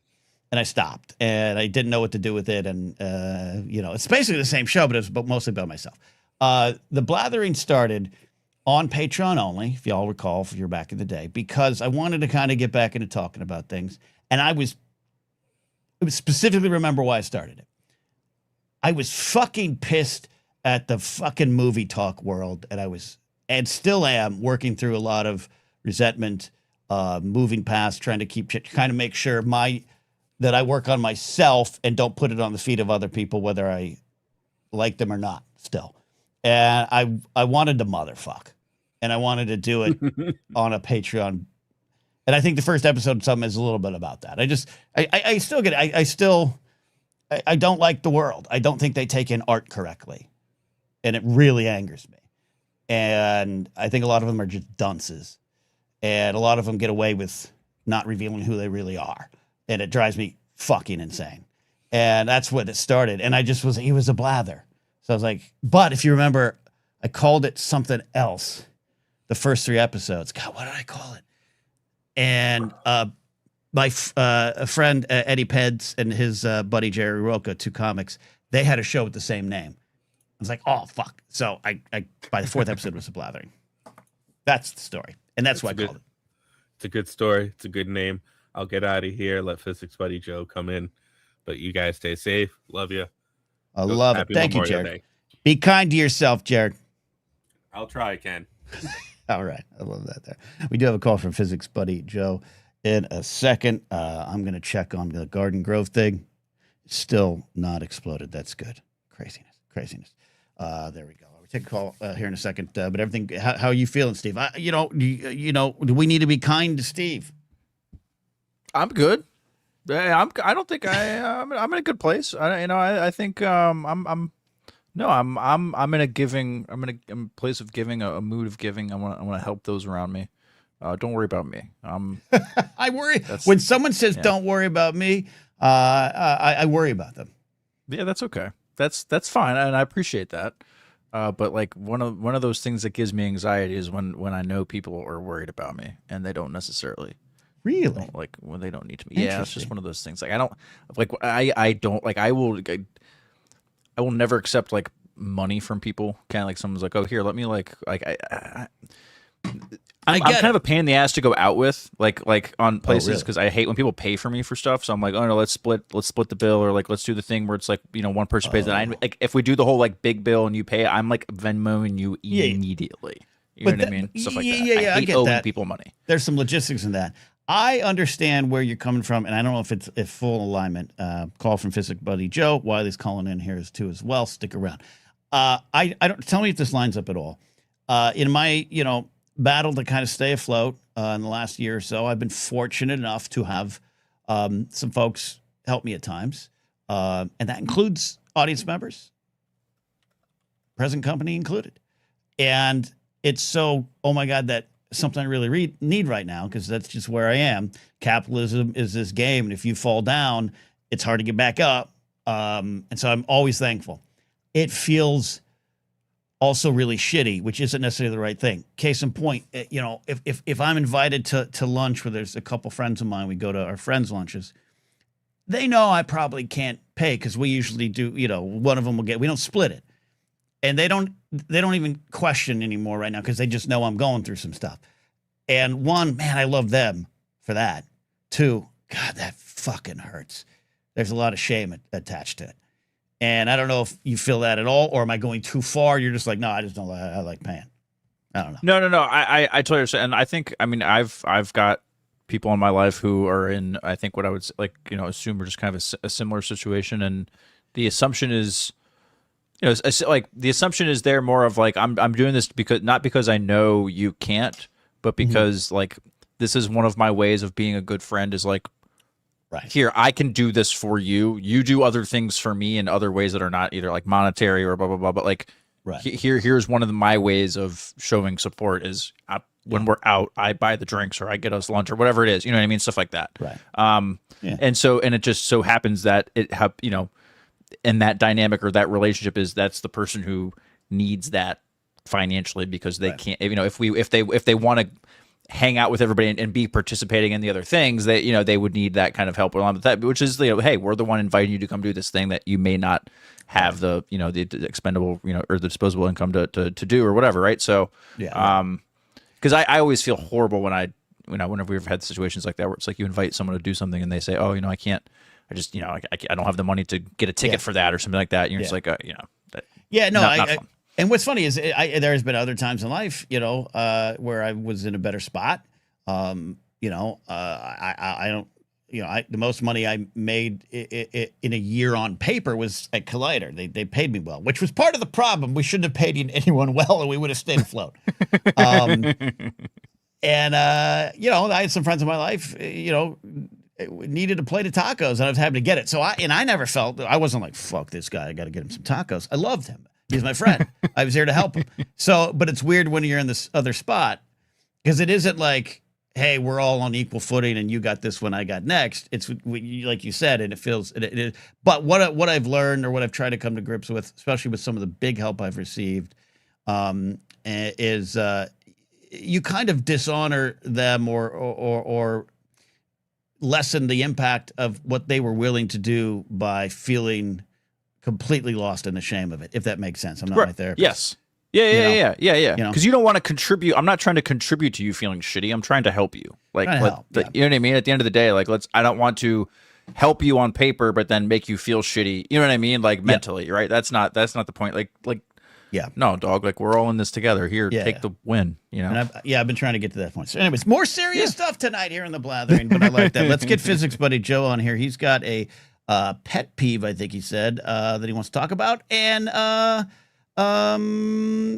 and I didn't know what to do with it, and it's basically the same show, but mostly by myself. The Blathering started on Patreon only, if y'all recall, if you're back in the day, because I wanted to kind of get back into talking about things, and I was specifically remember why I started it. I was fucking pissed at the fucking movie talk world, and still am working through a lot of resentment, moving past, trying to make sure that I work on myself and don't put it on the feet of other people, whether I like them or not still. And I wanted to motherfuck, and I wanted to do it on a Patreon. And I think the first episode is a little bit about that. I still get it. I don't like the world. I don't think they take in art correctly, and it really angers me. And I think a lot of them are just dunces, and a lot of them get away with not revealing who they really are, and it drives me fucking insane. And that's what it started. And he was a blather. So I was like, but if you remember, I called it something else the first 3 episodes. God, what did I call it? And my friend Eddie Peds and his buddy Jerry Roca, 2 comics, they had a show with the same name. I was like, oh, fuck. So I by the 4th episode was a Blathering. That's the story. And that's why I called it. It's a good story. It's a good name. I'll get out of here. Let Physics Buddy Joe come in. But you guys stay safe. Love you. I love it. Thank you, Jared. Be kind to yourself, Jared. I'll try, Ken. All right. I love that there. We do have a call from Physics Buddy Joe in a second. I'm going to check on the Garden Grove thing. It's still not exploded. That's good. Craziness. There we go. We'll take a call here in a second. But everything, how are you feeling, Steve? Do we need to be kind to Steve? I'm good. I don't think I'm in a good place. I think I'm in a place of giving, a mood of giving. I want to help those around me. Don't worry about me. I worry when someone says don't worry about me. I worry about them. Yeah, that's okay. That's fine, and I appreciate that. But like one of those things that gives me anxiety is when I know people are worried about me and they don't necessarily. Really? Like when they don't need to be. Yeah, it's just one of those things. Like I will never accept like money from people. Kind of like someone's like, oh, here, let me I'm kind of a pain in the ass to go out with, like on places, because I hate when people pay for me for stuff. So I'm like, oh no, let's split the bill, or like let's do the thing where it's like, one person pays, and I like if we do the whole like big bill and you pay, I'm like Venmoing you immediately. You know what I mean? Stuff like that. Yeah, I hate owing people money. There's some logistics in that. I understand where you're coming from, and I don't know if it's full alignment. Call from Physics Buddy Joe. Wiley's calling in here too as well. Stick around. I don't tell me if this lines up at all. In my battle to kind of stay afloat in the last year or so, I've been fortunate enough to have some folks help me at times, and that includes audience members, present company included. And it's so, oh my God, that something I really need right now, because that's just where I am. Capitalism is this game, and if you fall down, it's hard to get back up. And so I'm always thankful. It feels also really shitty, which isn't necessarily the right thing. Case in point, if I'm invited to lunch where there's a couple friends of mine, we go to our friends' lunches, they know I probably can't pay because we usually do, one of them will get, we don't split it. And they don't even question anymore right now because they just know I'm going through some stuff. And one, man, I love them for that. Two, God, that fucking hurts. There's a lot of shame attached to it. And I don't know if you feel that at all, or am I going too far? You're just like, no, I just don't I like paying. I don't know. No. I totally understand. And I think, I've got people in my life who are in, I think what I would assume are just kind of a similar situation. And the assumption is, the assumption is there more of like, I'm doing this not because I know you can't, but because like, this is one of my ways of being a good friend is like, right here, I can do this for you. You do other things for me in other ways that are not either like monetary or blah, blah, blah. But like, here's one of my ways of showing support is when we're out, I buy the drinks or I get us lunch or whatever it is. You know what I mean? Stuff like that. Right. And it just so happens that in that dynamic or that relationship that's the person who needs that financially because they can't, if they want to hang out with everybody and be participating in the other things that, they would need that kind of help along with that, which is, hey, we're the one inviting you to come do this thing that you may not have the expendable, or the disposable income to do or whatever. Right. So, because I always feel horrible whenever we've had situations like that where it's like you invite someone to do something and they say, oh, I can't, I just, I don't have the money to get a ticket for that or something like that. And you're just like, not fun. And what's funny is there's been other times in life, where I was in a better spot. I don't, the most money I made in a year on paper was at Collider. They paid me well, which was part of the problem. We shouldn't have paid anyone well, and we would have stayed afloat. I had some friends in my life, needed a plate of tacos, and I was having to get it. So I never felt, I wasn't like, fuck this guy, I got to get him some tacos. I loved him. He's my friend. I was here to help him. So, but it's weird when you're in this other spot because it isn't like, hey, we're all on equal footing and you got this one, I got next. It's like you said, and it feels it is. But what I've learned or what I've tried to come to grips with, especially with some of the big help I've received, is you kind of dishonor them or lessen the impact of what they were willing to do by feeling completely lost in the shame of it, if that makes sense. I'm not my therapist. Yes. Yeah. Because you don't want to contribute. I'm not trying to contribute to you feeling shitty. I'm trying to help you. Like, you know what I mean? At the end of the day, like, I don't want to help you on paper, but then make you feel shitty. You know what I mean? Like mentally, right? That's not the point. No, dog. Like, we're all in this together. Here, take the win. And I've been trying to get to that point. So, anyways, more serious stuff tonight here in the Blathering, but I like that. Let's get Physics Buddy Joe on here. He's got a pet peeve, I think he said, that he wants to talk about, and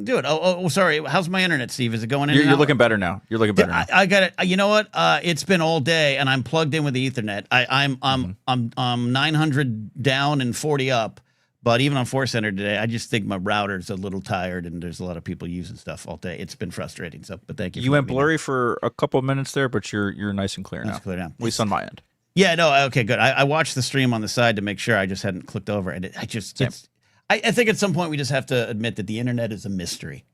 do it. Oh, sorry. How's my internet, Steve? Is it going in? You're looking better now. You're looking better now. I got it. You know what? It's been all day, and I'm plugged in with the Ethernet. I'm 900 down and 40 up. But even on Force Center today, I just think my router's a little tired, and there's a lot of people using stuff all day. It's been frustrating. So, but thank you. You went blurry for a couple of minutes there, but you're nice and clear now. It's clear now. At least on my end. Yeah. No. Okay. Good. I watched the stream on the side to make sure. I just hadn't clicked over, and I think at some point we just have to admit that the internet is a mystery.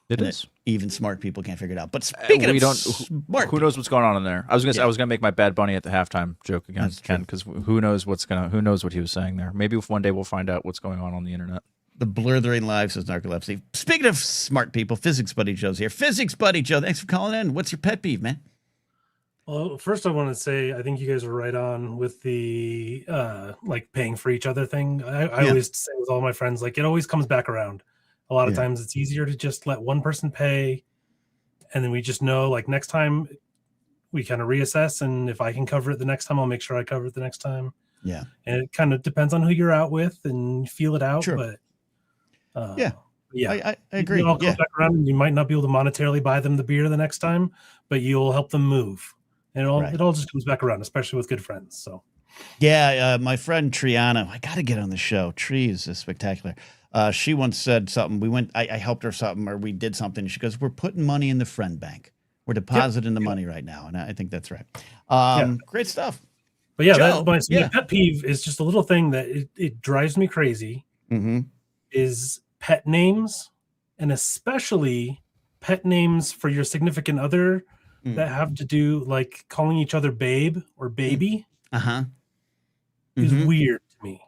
It is. Even smart people can't figure it out. But speaking of smart, who knows what's going on in there? I was gonna make my Bad Bunny at the halftime joke again, Ken, because who knows what he was saying there. Maybe one day we'll find out what's going on the internet. The blithering lives says narcolepsy. Speaking of smart people, Physics Buddy Joe's here. Physics Buddy Joe, thanks for calling in. What's your pet peeve, man? Well, first I want to say I think you guys were right on with the like paying for each other thing. I always say with all my friends, like, it always comes back around. A lot of times it's easier to just let one person pay, and then we just know, like, next time we kind of reassess, and if I can cover it the next time, I'll make sure I cover it the next time. Yeah. And it kind of depends on who you're out with and feel it out. Sure. But I agree. I'll come back around, and you might not be able to monetarily buy them the beer the next time, but you'll help them move. And it all just comes back around, especially with good friends. So, my friend Triana, I got to get on the show. Tree is spectacular. She once said something. I helped her something, or we did something. She goes, "We're putting money in the friend bank. We're depositing the money right now," and I think that's right. Great stuff. But Joe, that's my pet peeve is just a little thing that it drives me crazy. Mm-hmm. Is pet names, and especially pet names for your significant other. That have to do like calling each other babe or baby. is weird to me.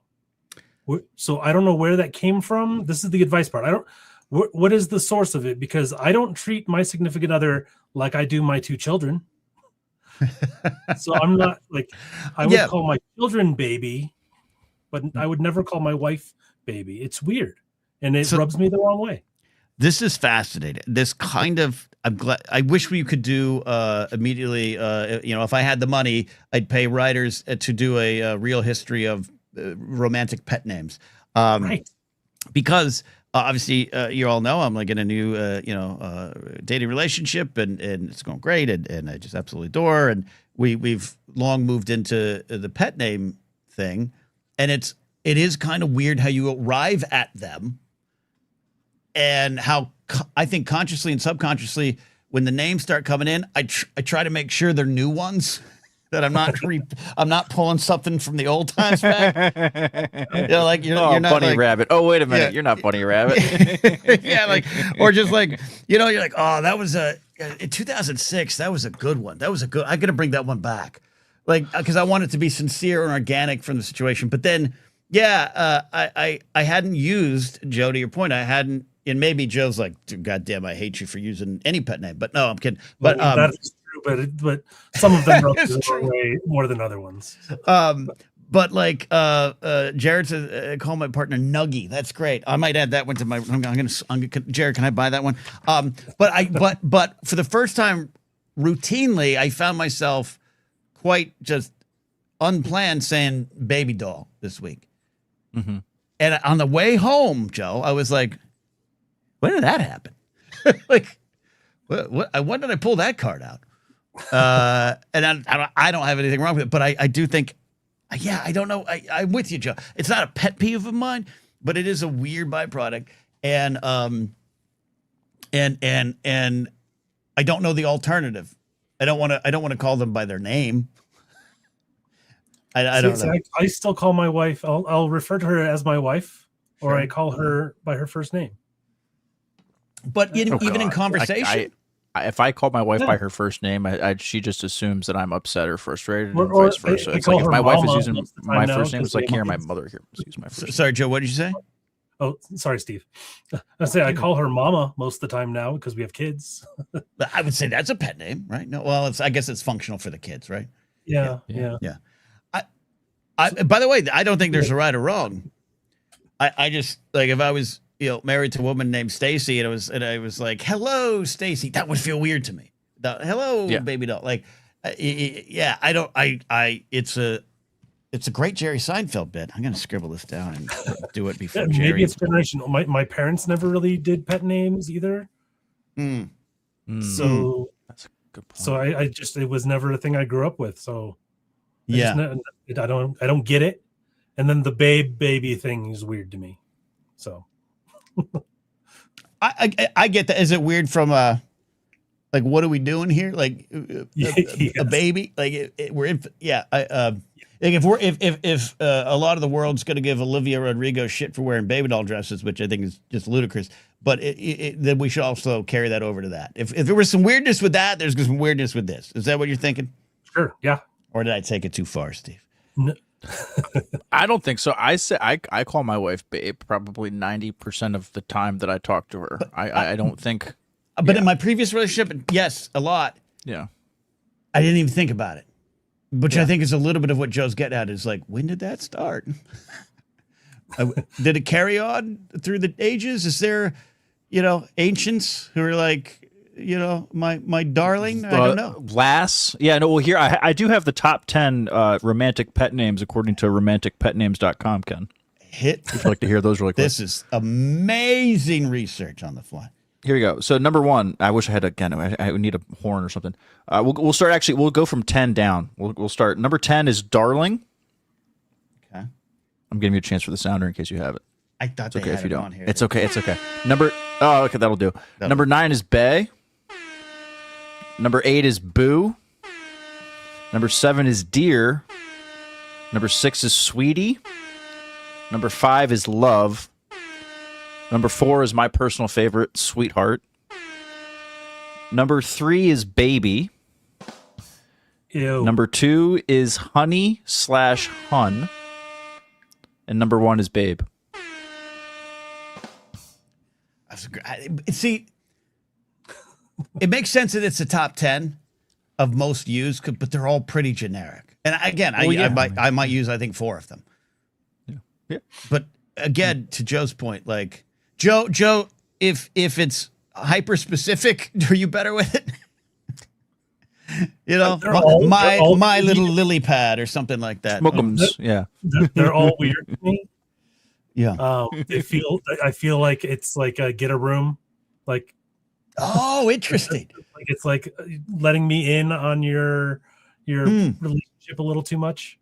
So I don't know where that came from. This is the advice part. I don't. What is the source of it? Because I don't treat my significant other like I do my 2 children. So I'm not like, I would call my children baby, but I would never call my wife baby. It's weird, and it rubs me the wrong way. This is fascinating. This kind of, I'm glad. I wish we could do immediately. If I had the money, I'd pay writers to do a real history of romantic pet names. Right. Because obviously, you all know I'm like in a new, dating relationship, and it's going great, and I just absolutely adore her. And we've long moved into the pet name thing, and it is kind of weird how you arrive at them. And how I think consciously and subconsciously, when the names start coming in, I try to make sure they're new ones, that I'm not pulling something from the old times back. Like you're not Bunny like, Rabbit. Oh, wait a minute, you're not Bunny Rabbit. yeah, like, or just like, you're like, oh, that was in 2006. That was a good one. That was a good. I got to bring that one back, like, because I want it to be sincere and organic from the situation. But then, I hadn't used, Joe, to your point, I hadn't. And maybe Joe's like, God damn, I hate you for using any pet name. But no, I'm kidding. But that's true. But some of them rub the wrong way more than other ones. But like Jared says, call my partner Nuggy. That's great. I might add that one to my. I'm gonna Jared, can I buy that one? But for the first time, routinely, I found myself quite just unplanned saying baby doll this week. Mm-hmm. And on the way home, Joe, I was like, when did that happen? Like, when did I pull that card out? And I don't have anything wrong with it, but I do think, I don't know. I'm with you, Joe. It's not a pet peeve of mine, but it is a weird byproduct. And I don't know the alternative. I don't want to call them by their name. I don't know. I still call my wife. I'll refer to her as my wife, or I call her by her first name. But even in conversation, if I call my wife by her first name, she just assumes that I'm upset or frustrated, and or vice versa. It's like if my wife is using my first name, it's like here, my mother here use my first name. Sorry, Joe, what did you say? Oh, sorry, Steve. I call her Mama most of the time now because we have kids. I would say that's a pet name, right? No, well, I guess it's functional for the kids, right? Yeah. By the way, I don't think there's a right or wrong. I just, like, if I was married to a woman named Stacy, and I was like, hello, Stacy, that would feel weird to me. Hello, baby doll. Like, I don't. It's a great Jerry Seinfeld bit. I'm gonna scribble this down and do it before Jerry. Maybe it's generational. My parents never really did pet names either. So that's a good point. So it was never a thing I grew up with. So I don't get it. And then the baby thing is weird to me. So I get that. Is it weird from like, what are we doing here? Like a baby? Like we're in. Yeah. Like if a lot of the world's going to give Olivia Rodrigo shit for wearing baby doll dresses, which I think is just ludicrous, but then we should also carry that over to that. If there was some weirdness with that, there's some weirdness with this. Is that what you're thinking? Sure. Yeah. Or did I take it too far, Steve? No. I don't think so. I call my wife babe probably 90% of the time that I talk to her. I don't think. But in my previous relationship, yes, a lot. Yeah. I didn't even think about it, which I think is a little bit of what Joe's getting at. Is like, when did that start? Did it carry on through the ages? Is there, ancients who are like, my darling? I don't know. Lass. Yeah, no, well, here, I do have the top 10 romantic pet names according to romanticpetnames.com, Ken. If you'd like to hear those really quick. This is amazing research on the fly. Here we go. So number 1, I wish I had I need a horn or something. We'll start, actually, we'll go from 10 down. We'll start. Number 10 is darling. Okay. I'm giving you a chance for the sounder in case you have it. I thought it's okay if you don't. Here. It's okay. Okay, that'll do. Number 9 is bae. Number 8 is boo. Number 7 is dear. Number 6 is sweetie. Number 5 is love. Number 4 is my personal favorite, sweetheart. Number 3 is baby. Ew. Number 2 is honey/hun. and number 1 is Babe. See, it makes sense that it's the top 10 of most used, but they're all pretty generic. And again, I might use, I think, 4 of them. Yeah. But again, to Joe's point, like Joe, if it's hyper specific, are you better with it? You know, my little lily pad or something like that. Smookums, yeah. They're all weird to me. Yeah. I feel like it's like a get a room, like. Oh, interesting. Like it's like letting me in on your relationship a little too much.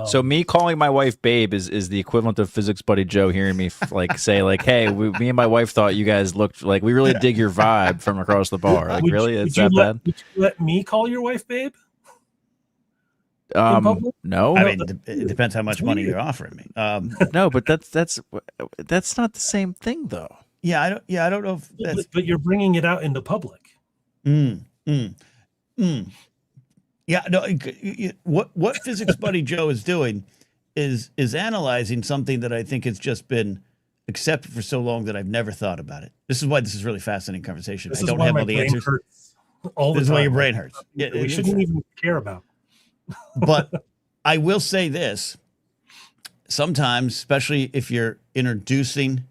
So me calling my wife Babe is the equivalent of physics buddy Joe hearing me like say like, hey, me and my wife thought you guys looked like we really dig your vibe from across the bar. Like really, it's that bad? Would you let me call your wife Babe? No. I mean, it depends how much money you're offering me. No, but that's not the same thing though. Yeah, I don't know if that's. But you're bringing it out into public. Yeah, no. What physics buddy Joe is doing is analyzing something that I think has just been accepted for so long that I've never thought about it. This is why this is really fascinating conversation. I don't have all the answers. This is why your brain hurts. Yeah, we shouldn't even care about. But I will say this: sometimes, especially if you're introducing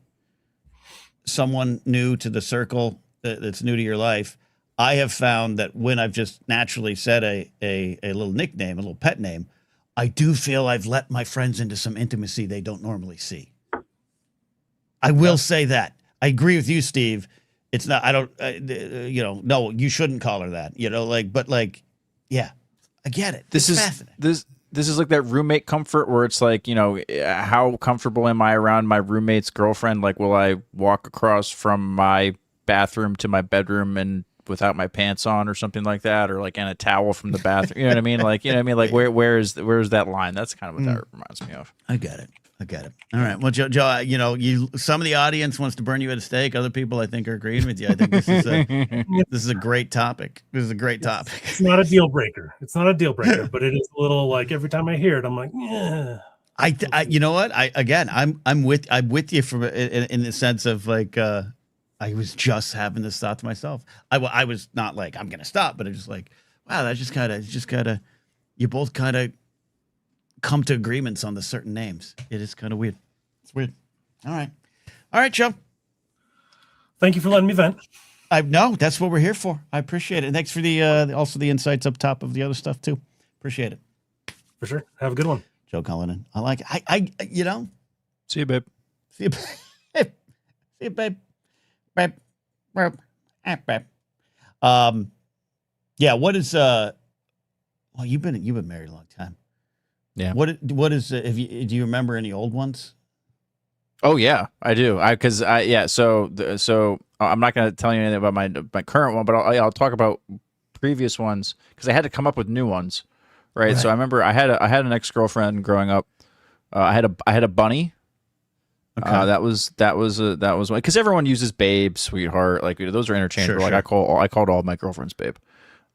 someone new to the circle that's new to your life, I have found that when I've just naturally said a little nickname, a little pet name, I do feel I've let my friends into some intimacy they don't normally see. I will say that. I agree with you, Steve. It's not, I don't, no, you shouldn't call her that, yeah, I get it. This is fascinating. This is like that roommate comfort where it's like, how comfortable am I around my roommate's girlfriend? Like, will I walk across from my bathroom to my bedroom and without my pants on or something like that, or like in a towel from the bathroom? You know what I mean? Like, like where's that line? That's kind of what that reminds me of. I get it. All right. Well, Joe, some of the audience wants to burn you at a stake. Other people, I think, are agreeing with you. I think this is a great topic. It's not a deal breaker. But it is a little like every time I hear it, I'm like, yeah. You know what? I'm with you from in the sense of like, I was just having this thought to myself. I was not like I'm gonna stop, but I just like, wow, that's just kind of, you both kind of come to agreements on the certain names. It is kind of weird. It's weird. All right, Joe. Thank you for letting me vent. No, that's what we're here for. I appreciate it. And thanks for the also the insights up top of the other stuff too. Appreciate it. For sure. Have a good one. Joe Cullinan. I like it. See you, babe. See you, babe. Babe. Yeah, what is well, you've been married a long time. Yeah. What is do you remember any old ones? Oh yeah, I do. So I'm not going to tell you anything about my current one, but I'll talk about previous ones because I had to come up with new ones, right? So I remember I had an ex-girlfriend growing up. I had a bunny. Okay. That was one because everyone uses babe, sweetheart, like those are interchangeable. Sure, like I called all my girlfriends babe.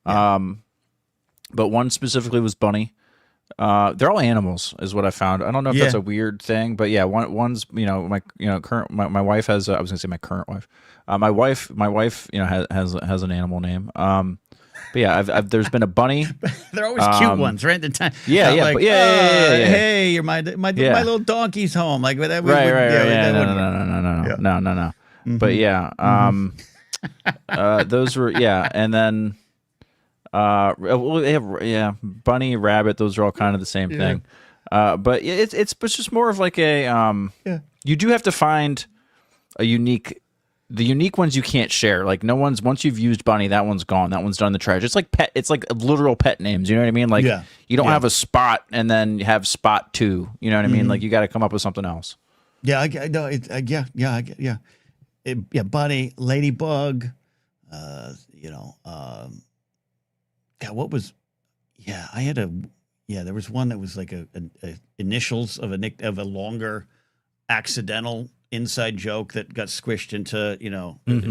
Yeah. But one specifically was bunny. They're all animals, is what I found. I don't know if that's a weird thing, but yeah, one's my wife has. I was gonna say my current wife. My wife has an animal name. But yeah, there's been a bunny. They're always cute ones, right? The time. Yeah. Hey, you're my little donkey's home. Like that. Right. No. Mm-hmm. But yeah, those were and then. Bunny, rabbit, those are all kind of the same thing. But it's just more of like a you do have to find the unique ones you can't share. Like once you've used bunny, that one's gone. That one's done in the trash. It's like literal pet names, you know what I mean? Like you don't have a spot and then you have spot 2, you know what I mean? Like you got to come up with something else. Yeah, bunny, ladybug, what was? Yeah, I had there was one that was like a initials of a longer accidental inside joke that got squished into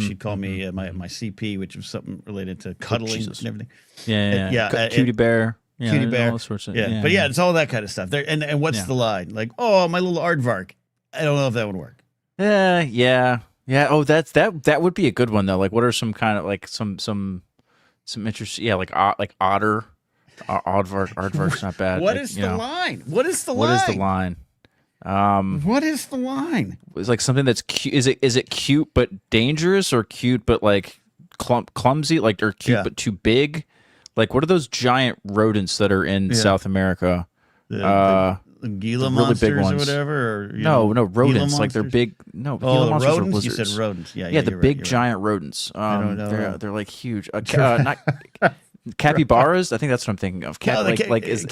she'd call me my CP, which was something related to cuddling and everything. Yeah. Cutie bear. cutie bear. all sorts of, But yeah, it's all that kind of stuff. There and what's the line? Like, oh, my little aardvark. I don't know if that would work. Yeah. Oh, that would be a good one though. Like, what are some kind of like some interesting? Yeah, like otter. Aardvark's not bad. What like, is the line? What is the line? What is the line? What is the line? It's like something that's cute. Is it cute but dangerous, or cute but like clumsy, like, or cute but too big? Like, what are those giant rodents that are in South America? The Gila really monsters big ones. or whatever? Or, no, rodents. Gila Like they're monsters? big. No, Oh, Gila the monsters are rodents? You lizards. said rodents. Yeah, the you're big right, giant rodents. I don't know. They're like huge. Not capybaras. I think that's what I'm thinking of. Yes, is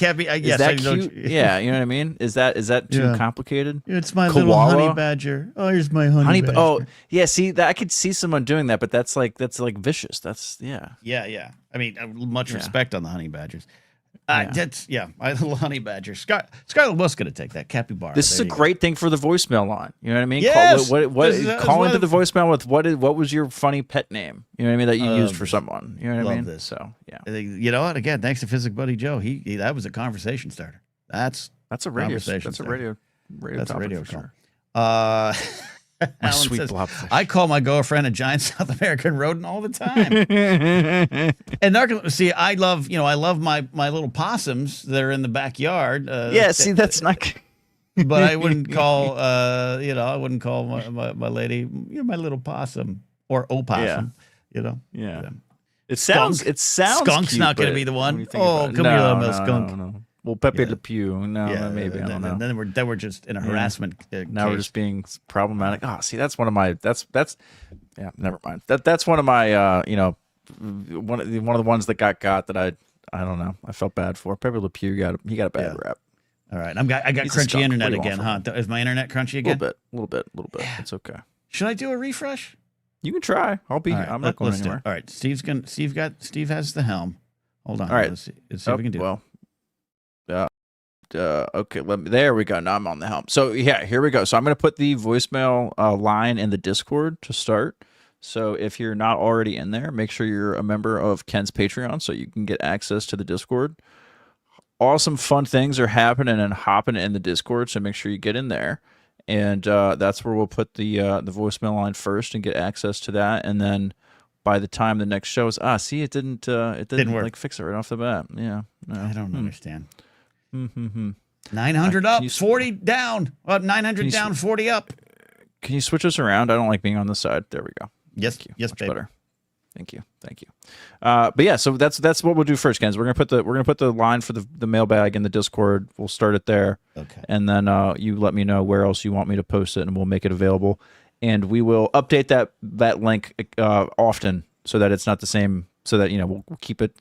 that I know cute? Yeah, you know what I mean. Is that too complicated? It's my little honey badger. Oh, here's my honey badger. Oh, yeah. See, I could see someone doing that, but that's like vicious. That's Yeah. I mean, much respect on the honey badgers. My little honey badger. Scarlett was going to take that capybara. This is a great thing for the voicemail line. You know what I mean? Yes! Call into the voicemail with what was your funny pet name? You know what I mean, that you used for someone. You know what I mean? This. So yeah. You know what? Again, thanks to Physic Buddy Joe. He that was a conversation starter. That's a radio. Conversation That's a starter. radio. That's a topic radio for call. sure. My Alan sweet says, blobfish. I call my girlfriend a giant South American rodent all the time. And I love my little possums that are in the backyard. See, that's not. But I wouldn't call my lady, you're my little possum or opossum. Yeah. Yeah. It sounds. Skunk's cute, not going to but be the one. when you think Oh, about it- come here, little skunk. No. Well, Pepe Le Pew. No, maybe I don't know. Then we're just in a harassment. Now we're just being problematic. Oh, see, that's one of my. That's. Yeah, never mind. That's one of my. One of the ones that got that I don't know. I felt bad for. Pepe Le Pew got a bad rap. All right, I got He's a crunchy skunk. internet What do you again, want huh? Is my internet crunchy A again? little bit. It's okay. Should I do a refresh? You can try. I'll be. All right, I'm not going let's do it. anywhere. All right, Steve has the helm. Hold on. All right. Let's see if we can do it. Okay, there we go. Now I'm on the helm. So yeah, here we go. So I'm going to put the voicemail line in the Discord to start. So if you're not already in there, make sure you're a member of Ken's Patreon so you can get access to the Discord. Awesome, fun things are happening and hopping in the Discord, so make sure you get in there. And that's where we'll put the voicemail line first and get access to that. And then by the time the next show is, it didn't work. like fix it right off the bat. Yeah, no. I don't understand. 900 900 up, 40 down. 900 down, 40 up. Can you switch us around? I don't like being on the side. There we go. Yes, Thank you. yes, Much babe. better. Thank you. But yeah, so that's what we'll do first, Ken. We're gonna put the line for the mailbag in the Discord. We'll start it there. Okay. And then you let me know where else you want me to post it, and we'll make it available. And we will update that link often so that it's not the same. So that we'll keep it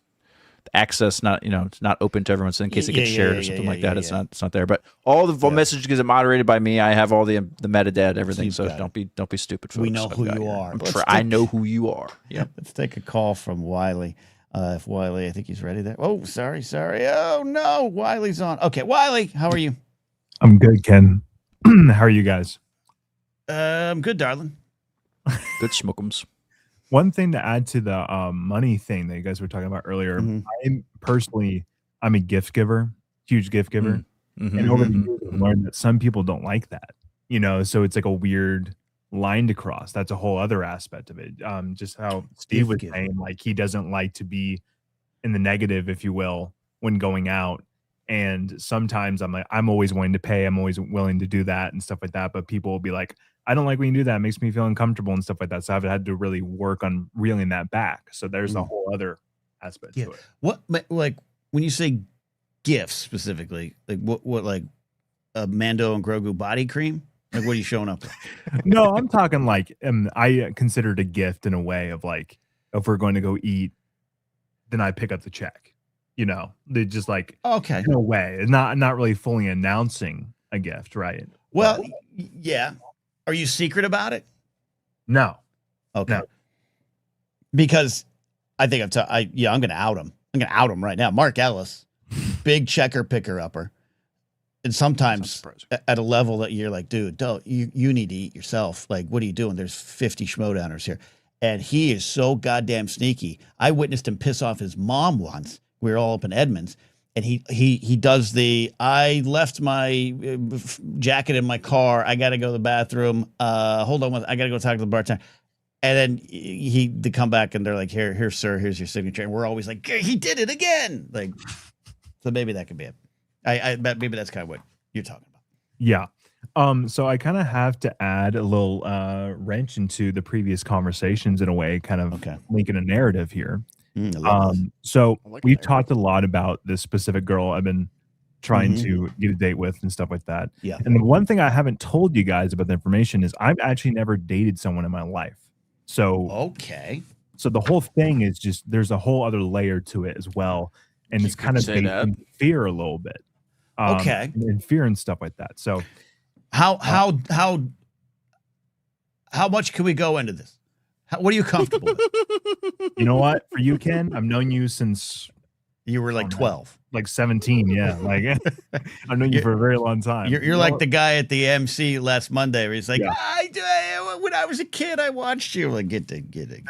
access it's not open to everyone. So in case it gets shared or something like that, it's not there. But all the messages get moderated by me. I have all the metadata, everything. So don't be stupid. Folks. We know who you are. I know who you are. Yep. Let's take a call from Wiley. If Wiley, I think he's ready there. Oh, sorry. Oh no, Wiley's on. Okay, Wiley, how are you? I'm good, Ken. How are you guys? I'm good, darling. Good schmookums. One thing to add to the money thing that you guys were talking about earlier, I'm a gift giver, huge gift giver. And over the years, I've learned that some people don't like that, so it's like a weird line to cross. That's a whole other aspect of it. Just how Steve was saying, like he doesn't like to be in the negative, if you will, when going out. And sometimes I'm always willing to pay. I'm always willing to do that and stuff like that. But people will be like, I don't like when you do that. It makes me feel uncomfortable and stuff like that. So I've had to really work on reeling that back. So there's a whole other aspect to it. What, like, when you say gifts specifically, like what like a Mando and Grogu body cream? Like, what are you showing up with? No, I'm talking like I consider it a gift in a way of like, if we're going to go eat, then I pick up the check. They just like, okay, in a way, not really fully announcing a gift, right? Well, yeah. Are you secret about it? No. Okay. No. Because I think I'm going to out him. I'm going to out him right now. Mark Ellis, big checker picker upper. And sometimes at a level that you're like, dude, you need to eat yourself. Like, what are you doing? There's 50 schmodowners here. And he is so goddamn sneaky. I witnessed him piss off his mom once. We were all up in Edmonds. and he does the, I left my jacket in my car. I got to go to the bathroom. Hold on, I got to go talk to the bartender. And then they come back and they're like, here, sir, here's your signature. And we're always like, he did it again. Like, so maybe that could be it. I bet maybe that's kind of what you're talking about. Yeah. So I kind of have to add a little wrench into the previous conversations in a way, kind of linking a narrative here. So we've talked a lot about this specific girl I've been trying to get a date with and stuff like that. Yeah. And the one thing I haven't told you guys about the information is I've actually never dated someone in my life. So so the whole thing is just there's a whole other layer to it as well, and it's kind of based in fear a little bit. And fear and stuff like that. So how much can we go into this? What are you comfortable with? You know what? For you, Ken, I've known you since you were like 12, like 17. Yeah, like I've known you for a very long time. You're like the guy at the MC last Monday where he's like, when I was a kid, I watched you. Like, get it.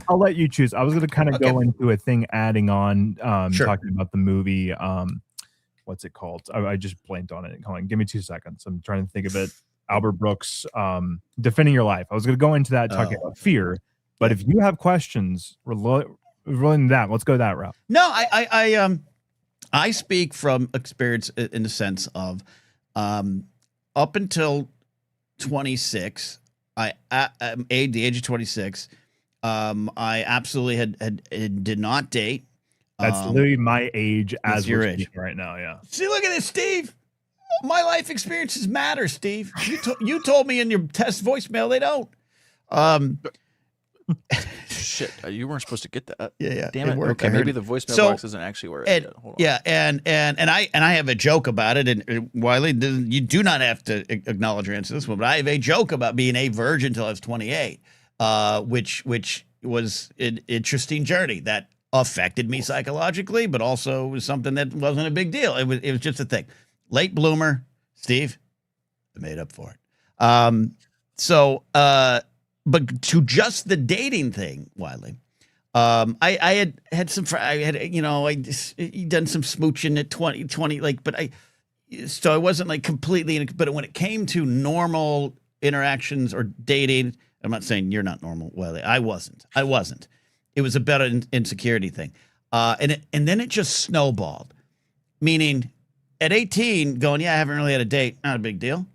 I'll let you choose. I was going to kind of go into a thing adding on, talking about the movie. What's it called? I just blanked on it. Hold on, give me 2 seconds. I'm trying to think of it. Albert Brooks, Defending Your Life. I was going to go into that talking about fear, but if you have questions relating to that, let's go that route. No, I speak from experience in the sense of up until 26, at the age of 26, I absolutely did not date. That's literally my age as your age right now. Yeah. See, look at this, Steve. My life experiences matter, Steve. You told me in your test voicemail they don't. Shit, you weren't supposed to get that. Yeah. Damn it. Okay, maybe the voicemail box isn't actually where it is. Hold on. Yeah, and I have a joke about it. And Wiley, you do not have to acknowledge or answer this one, but I have a joke about being a virgin until I was 28, which was an interesting journey that affected me psychologically, but also was something that wasn't a big deal. It was just a thing. Late bloomer, Steve, I made up for it. But to just the dating thing, Wiley, I had some, I done some smooching at 20, like, but so I wasn't like completely, but when it came to normal interactions or dating, I'm not saying you're not normal, Wiley. I wasn't. It was about an insecurity thing. And then it just snowballed, meaning at 18 going, I haven't really had a date. Not a big deal.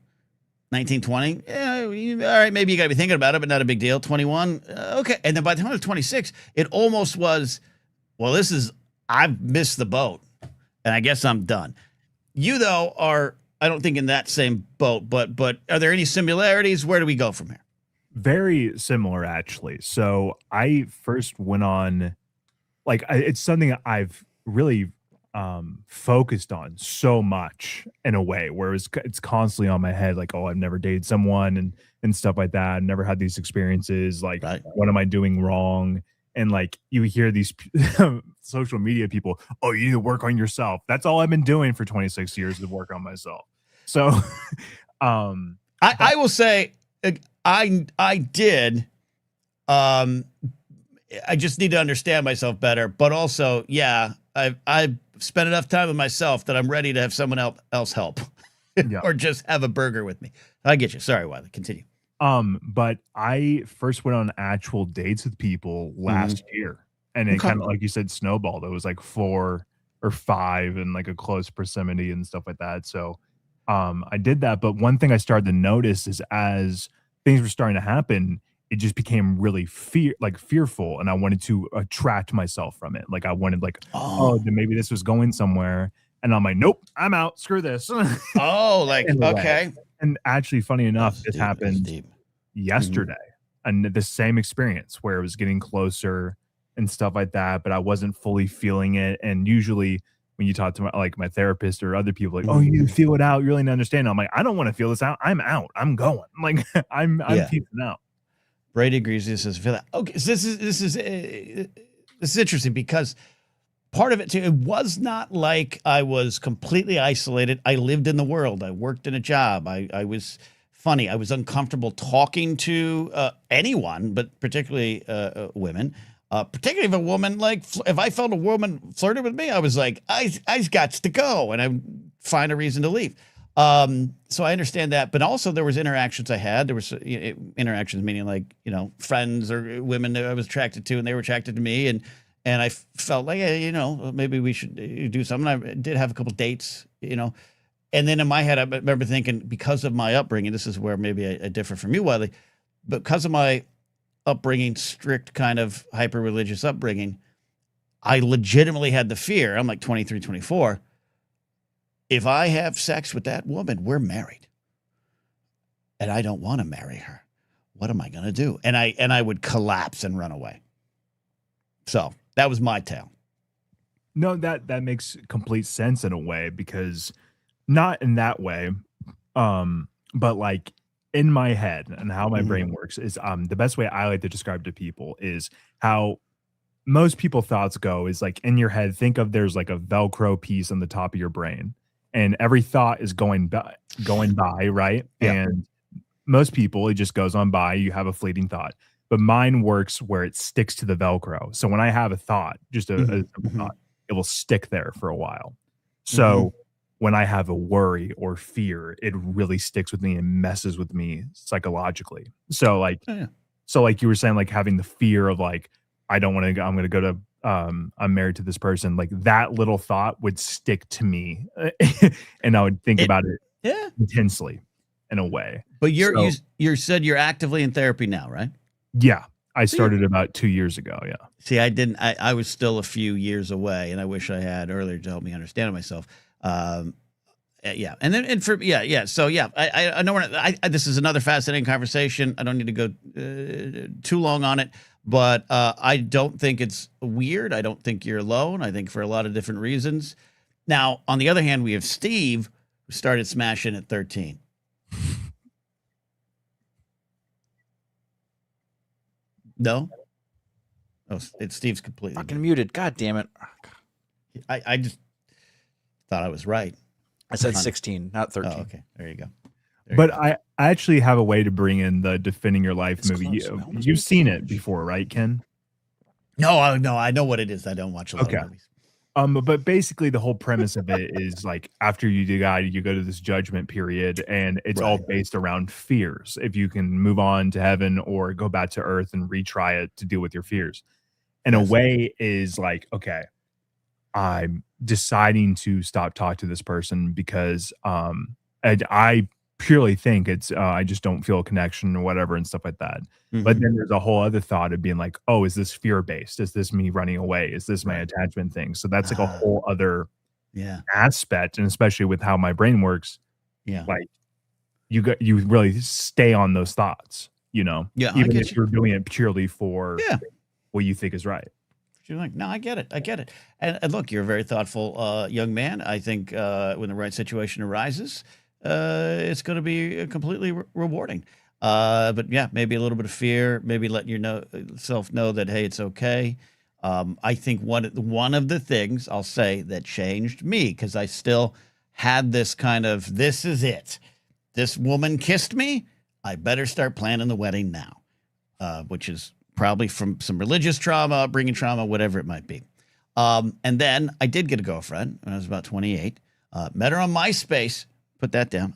19, 20. All right. Maybe you got to be thinking about it, but not a big deal. 21. Okay. And then by the time I was 26, it almost was, well, I've missed the boat and I guess I'm done. You though are, I don't think in that same boat, but are there any similarities? Where do we go from here? Very similar, actually. So I first went on, like, it's something I've really focused on so much in a way where it's constantly on my head, like, oh, I've never dated someone and stuff like that. I've never had these experiences. Like, what am I doing wrong? And like, you hear these social media people, oh, you need to work on yourself. That's all I've been doing for 26 years, to work on myself. So I will say, I did. I just need to understand myself better, but also, I've spent enough time with myself that I'm ready to have someone else help, or just have a burger with me. I get you. Sorry, Wiley. Continue. But I first went on actual dates with people last year, and it kind of, like you said, snowballed. It was like 4 or 5 and like a close proximity and stuff like that. So I did that. But one thing I started to notice is as things were starting to happen, it just became really fearful, and I wanted to attract myself from it. Like I wanted, like, then maybe this was going somewhere, and I'm like, nope, I'm out. Screw this. Okay. And actually, funny enough, this happened yesterday, and the same experience where it was getting closer and stuff like that, but I wasn't fully feeling it. And usually, when you talk to my therapist or other people, like, oh, you feel it out, you really understand. I'm like, I don't want to feel this out. I'm out. I'm going. Like, I'm peacing out. Brady agrees. This is feel that. Okay, so this is interesting because part of it too. It was not like I was completely isolated. I lived in the world. I worked in a job. I was funny. I was uncomfortable talking to anyone, but particularly women. Particularly if a woman, like, if I felt a woman flirted with me, I was like, I's got to go, and I find a reason to leave. So I understand that, but also there was interactions I had. There was interactions meaning like, you know, friends or women that I was attracted to, and they were attracted to me, and I felt like, hey, you know, maybe we should do something. I did have a couple dates, you know, and then in my head, I remember thinking, because of my upbringing, this is where maybe I differ from you, Wiley, because of my upbringing, strict kind of hyper religious upbringing, I legitimately had the fear. I'm like 23, 24. If I have sex with that woman, we're married. And I don't want to marry her. What am I going to do? And I would collapse and run away. So that was my tale. No, that makes complete sense in a way, because not in that way, but like in my head and how my brain works is the best way I like to describe to people is how most people thoughts go is like, in your head, think of there's like a Velcro piece on the top of your brain. And every thought is going by, right? Yeah. And most people, it just goes on by. You have a fleeting thought, but mine works where it sticks to the Velcro. So when I have a thought, just a simple thought, it will stick there for a while. So when I have a worry or fear, it really sticks with me and messes with me psychologically. So like, so like you were saying, like having the fear of like, I don't want to go, I'm going to go to, I'm married to this person. Like that little thought would stick to me and I would think about it intensely in a way. But you said you're actively in therapy now, right? Yeah. I started about 2 years ago. Yeah. See, I was still a few years away, and I wish I had earlier to help me understand myself. Yeah. And then, So yeah, I know this is another fascinating conversation. I don't need to go too long on it, but I don't think it's weird. I don't think you're alone. I think for a lot of different reasons. Now, on the other hand, we have Steve, who started smashing at 13. No? Oh, it's Steve's completely fucking muted. God damn it. I just thought I was right. I said 16, not 13. Oh, okay. There you go. But I actually have a way to bring in the Defending Your Life movie. You've seen it before, right, Ken? No, I know what it is. I don't watch a lot of movies. But basically the whole premise of it is like after you die, you go to this judgment period, and it's all based around fears. If you can move on to heaven or go back to earth and retry it to deal with your fears. In a way is like, okay, I'm deciding to stop talking to this person because I purely think it's I just don't feel a connection or whatever and stuff like that. But then there's a whole other thought of being like, oh, is this fear based? Is this me running away? Is this my attachment thing? So that's like a whole other aspect, and especially with how my brain works, like you really stay on those thoughts, you know, even if you're doing it purely for what you think is right. You're like, no, I get it. And look, you're a very thoughtful young man. I think when the right situation arises, it's going to be completely rewarding. But yeah, maybe a little bit of fear, maybe letting yourself know that, hey, it's okay. I think one of the things I'll say that changed me, because I still had this kind of, this is it. This woman kissed me. I better start planning the wedding now, which is probably from some religious trauma, upbringing trauma, whatever it might be. And then I did get a girlfriend when I was about 28. Met her on MySpace. Put that down.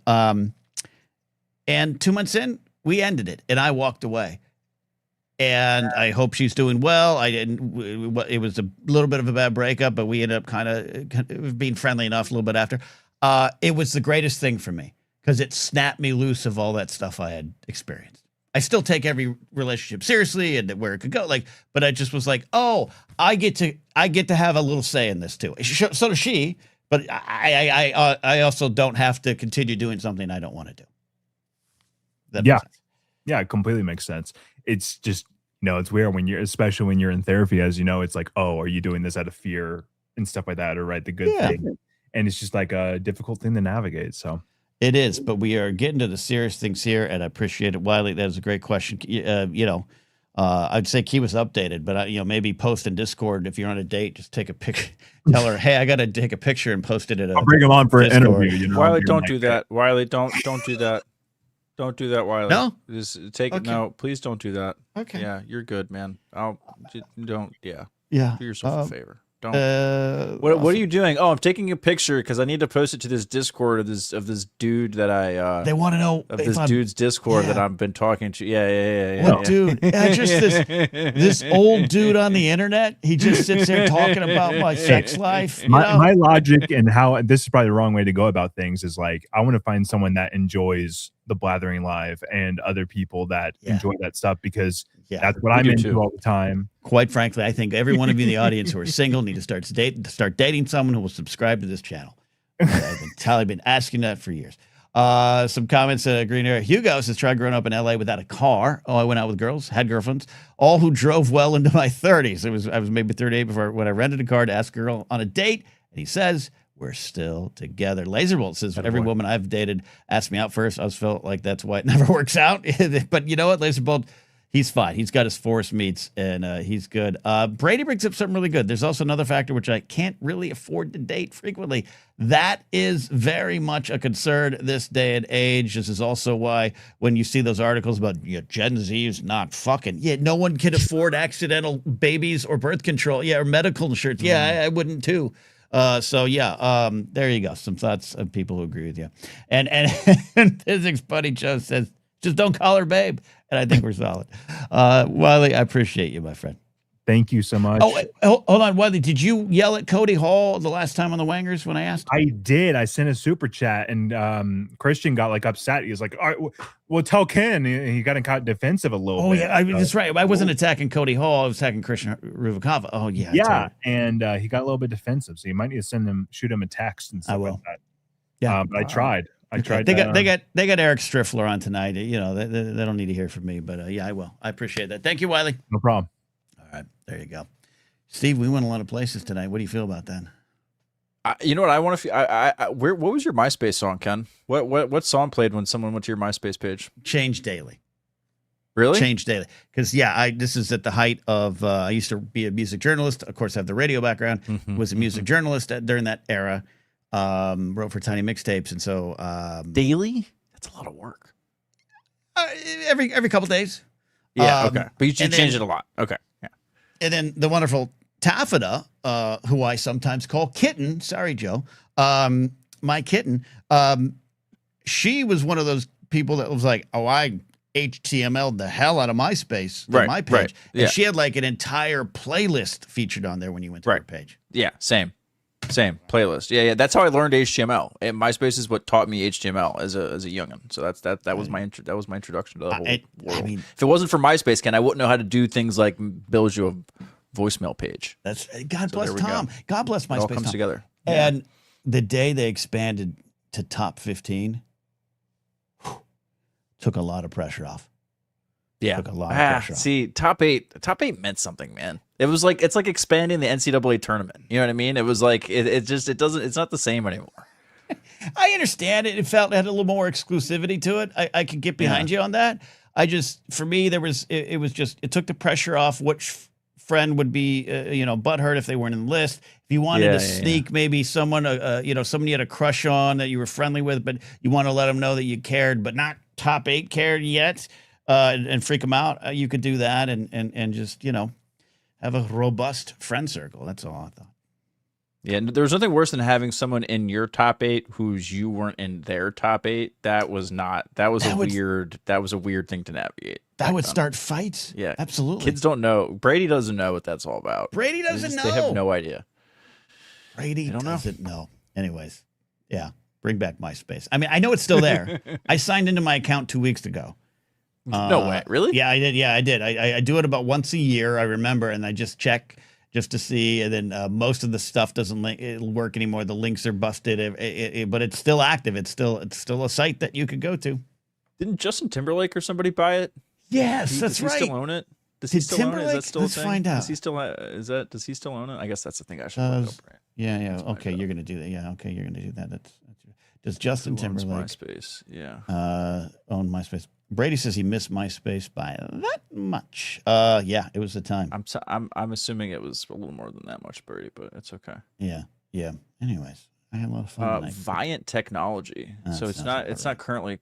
And 2 months in, we ended it, and I walked away. And I hope she's doing well. I didn't. It was a little bit of a bad breakup, but we ended up kind of being friendly enough a little bit after. It was the greatest thing for me because it snapped me loose of all that stuff I had experienced. I still take every relationship seriously and where it could go. But I just was like, oh, I get to have a little say in this too. So does she. But I also don't have to continue doing something I don't want to do. That makes sense. Yeah, it completely makes sense. It's just, it's weird especially when you're in therapy, as you know, it's like, oh, are you doing this out of fear and stuff like that, or the good thing? And it's just like a difficult thing to navigate. So it is, but we are getting to the serious things here, and I appreciate it, Wiley. That is a great question. I'd say keep us updated, but maybe post in Discord if you're on a date. Just take a picture. Tell her, hey, I got to take a picture and post it at. I'll bring him on for an interview. Wiley, don't do that. Wiley, don't do that. Don't do that, Wiley. No? Just take it. Okay. No, please don't do that. Okay. Yeah, you're good, man. Don't. Yeah. Yeah. Do yourself a favor. Don't. What awesome. are you doing? Oh, I'm taking a picture because I need to post it to this Discord of this dude that I They want to know of this dude's Discord that I've been talking to. Yeah. What dude? Just this old dude on the internet. He just sits there talking about my sex life. My logic and how this is probably the wrong way to go about things is like I want to find someone that enjoys the Blathering Live and other people that enjoy that stuff because that's what I'm into all the time. Quite frankly, I think every one of you in the audience who are single need to start dating someone who will subscribe to this channel. I've been asking that for years. Some comments. Green Area Hugo says, "Tried growing up in LA without a car. Oh, I went out with girls, had girlfriends, all who drove well into my 30s. I was maybe 38 when I rented a car to ask a girl on a date, and he says." We're still together. Laserbolt says, every woman I've dated asked me out first. I always felt like that's why it never works out. But you know what, Laserbolt? He's fine. He's got his force meets, and he's good. Brady brings up something really good. There's also another factor which I can't really afford to date frequently. That is very much a concern this day and age. This is also why when you see those articles about Gen Z is not fucking. Yeah, no one can afford accidental babies or birth control. Yeah, or medical insurance. Yeah, I wouldn't too. There you go. Some thoughts of people who agree with you. And Physics Buddy Joe says, just don't call her babe. And I think we're solid. Wiley, I appreciate you, my friend. Thank you so much. Oh, hold on, Wiley. Did you yell at Cody Hall the last time on the Wangers when I asked? I did. I sent a super chat, and Christian got like upset. He was like, "All right, well, tell Ken." He got defensive a little bit. Oh yeah, that's right. I wasn't attacking Cody Hall. I was attacking Christian Ruvakava. Oh yeah. Yeah, and he got a little bit defensive. So you might need to shoot him a text and stuff like that. Yeah, but I tried. They got Eric Striffler on tonight. They don't need to hear from me, but I will. I appreciate that. Thank you, Wiley. No problem. All right, there you go. Steve, we went a lot of places tonight. What do you feel about that? You know what I want to feel? What was your MySpace song, Ken? What song played when someone went to your MySpace page? Change Daily. Really? Change Daily. Because this is at the height of I used to be a music journalist. Of course, I have the radio background. Was a music journalist during that era. Wrote for Tiny Mixtapes, and so daily. That's a lot of work. Every couple days. Yeah. Okay. But you changed it a lot. Okay. Yeah. And then the wonderful Taffeta, who I sometimes call Kitten. Sorry, Joe. My kitten. She was one of those people that was like, "Oh, I HTML'd the hell out of MySpace to my page." Right. Yeah. And she had like an entire playlist featured on there when you went to her page. Yeah. Same playlist. Yeah. That's how I learned HTML. And MySpace is what taught me HTML as a youngin. So that was my introduction to the whole world. I mean, if it wasn't for MySpace, Ken, I wouldn't know how to do things like build you a voicemail page. That's God bless Tom. God bless MySpace. It all comes together. And the day they expanded to top 15, took a lot of pressure off. Yeah. Took a lot of pressure off. See, top eight meant something, man. It was like it's like expanding the NCAA tournament. You know what I mean? It was like it's not the same anymore. I understand it. It had a little more exclusivity to it. I could get behind you on that. For me, it took the pressure off. Which friend would be, butthurt if they weren't in the list. If you wanted to sneak maybe someone, someone you had a crush on that you were friendly with, but you want to let them know that you cared, but not top 8 cared yet, and freak them out, you could do that and just, have a robust friend circle. That's all I thought. Yeah, there's nothing worse than having someone in your top 8 you weren't in their top 8. That was a weird thing to navigate. That would start fights. Yeah, absolutely. Kids don't know. Brady doesn't know what that's all about. Brady doesn't know. They have no idea. Brady doesn't know. Anyways, yeah, bring back MySpace. I mean, I know it's still there. I signed into my account 2 weeks ago. No way, really? Yeah, I did. Yeah, I did. I do it about once a year. I remember, and I just check just to see. And then most of the stuff doesn't work anymore. The links are busted, but it's still active. It's still a site that you could go to. Didn't Justin Timberlake or somebody buy it? Yes, that's right. Does he still own it? Does he still own it? Is that still Let's a thing? find out. Does he still own it? I guess that's the thing I should find out. Right? Yeah. Okay, you're gonna do that. Yeah. Okay, you're gonna do that. Does Justin Timberlake MySpace? Yeah. Own MySpace? Brady says he missed MySpace by that much. Yeah, it was the time. I'm assuming it was a little more than that much, Brady, but it's okay. Yeah. Anyways, I had a lot of fun. Viant Technology. So it's not currently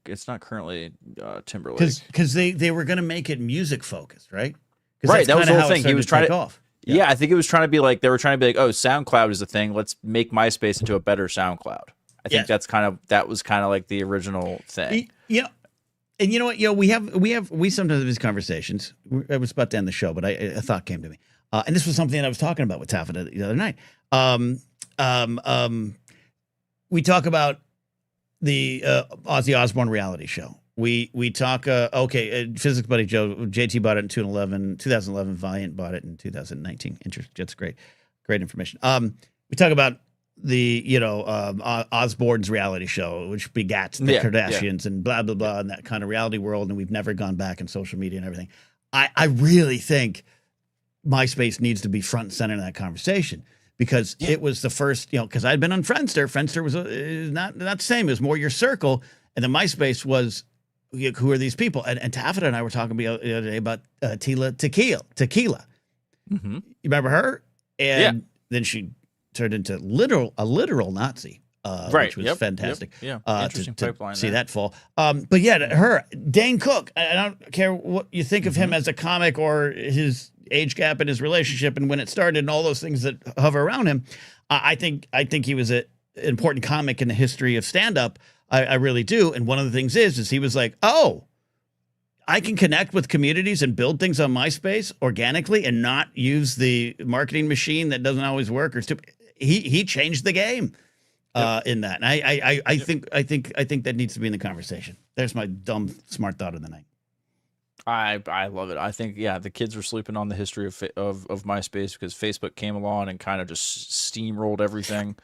Timberlake. Because they were going to make it music focused, right? Right, that was the whole thing. He was trying to off. Yeah, I think it was trying to be like, they were trying to be like, oh, SoundCloud is the thing. Let's make MySpace into a better SoundCloud. I think that was kind of like the original thing. Yeah. And you know what? We sometimes have these conversations. I was about to end the show, but a thought came to me. And this was something that I was talking about with Taffeta the other night. We talk about the Ozzy Osbourne reality show. We talk, Physics Buddy Joe, JT bought it in 2011, Viant bought it in 2019. That's great information. We talk about the, Osbourne's reality show, which begat the Kardashians and blah, blah, blah, and that kind of reality world. And we've never gone back in social media and everything. I really think MySpace needs to be front and center in that conversation. Because it was the first, because I'd been on Friendster. Friendster was not the same. It was more your circle. And then MySpace was, who are these people? And Taffeta and I were talking the other day about Tila Tequila. Mm-hmm. You remember her? And then she turned into a literal Nazi, which was fantastic. Yep. Yeah, interesting pipeline. See that fall. But her, Dane Cook. I don't care what you think of him as a comic or his age gap in his relationship and when it started and all those things that hover around him. I think he was an important comic in the history of stand-up. I really do. And one of the things is he was like, oh, I can connect with communities and build things on MySpace organically and not use the marketing machine that doesn't always work or stupid. He changed the game in that. And I think that needs to be in the conversation. There's my dumb, smart thought of the night. I love it. I think the kids were sleeping on the history of MySpace because Facebook came along and kind of just steamrolled everything,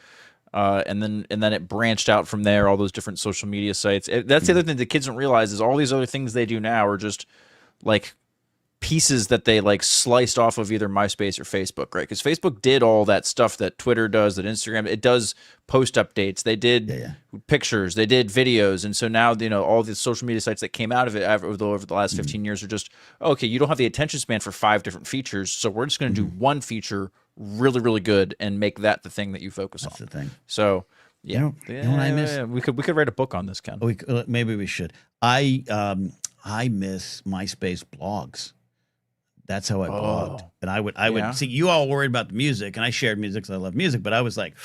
and then it branched out from there. All those different social media sites. That's the other thing the kids don't realize is all these other things they do now are just like pieces that they like sliced off of either MySpace or Facebook, right? Because Facebook did all that stuff that Twitter does, that Instagram, it does post updates. They did pictures, they did videos. And so now, all the social media sites that came out of it over the last 15 years are just, okay, you don't have the attention span for 5 different features. So we're just going to do one feature really, really good and make that the thing that you focus on. That's the thing. So you know what I miss? We could write a book on this, Ken. Maybe we should. I miss MySpace blogs. That's how I blogged. And I would see you all worried about the music, and I shared music because I love music, but I was like,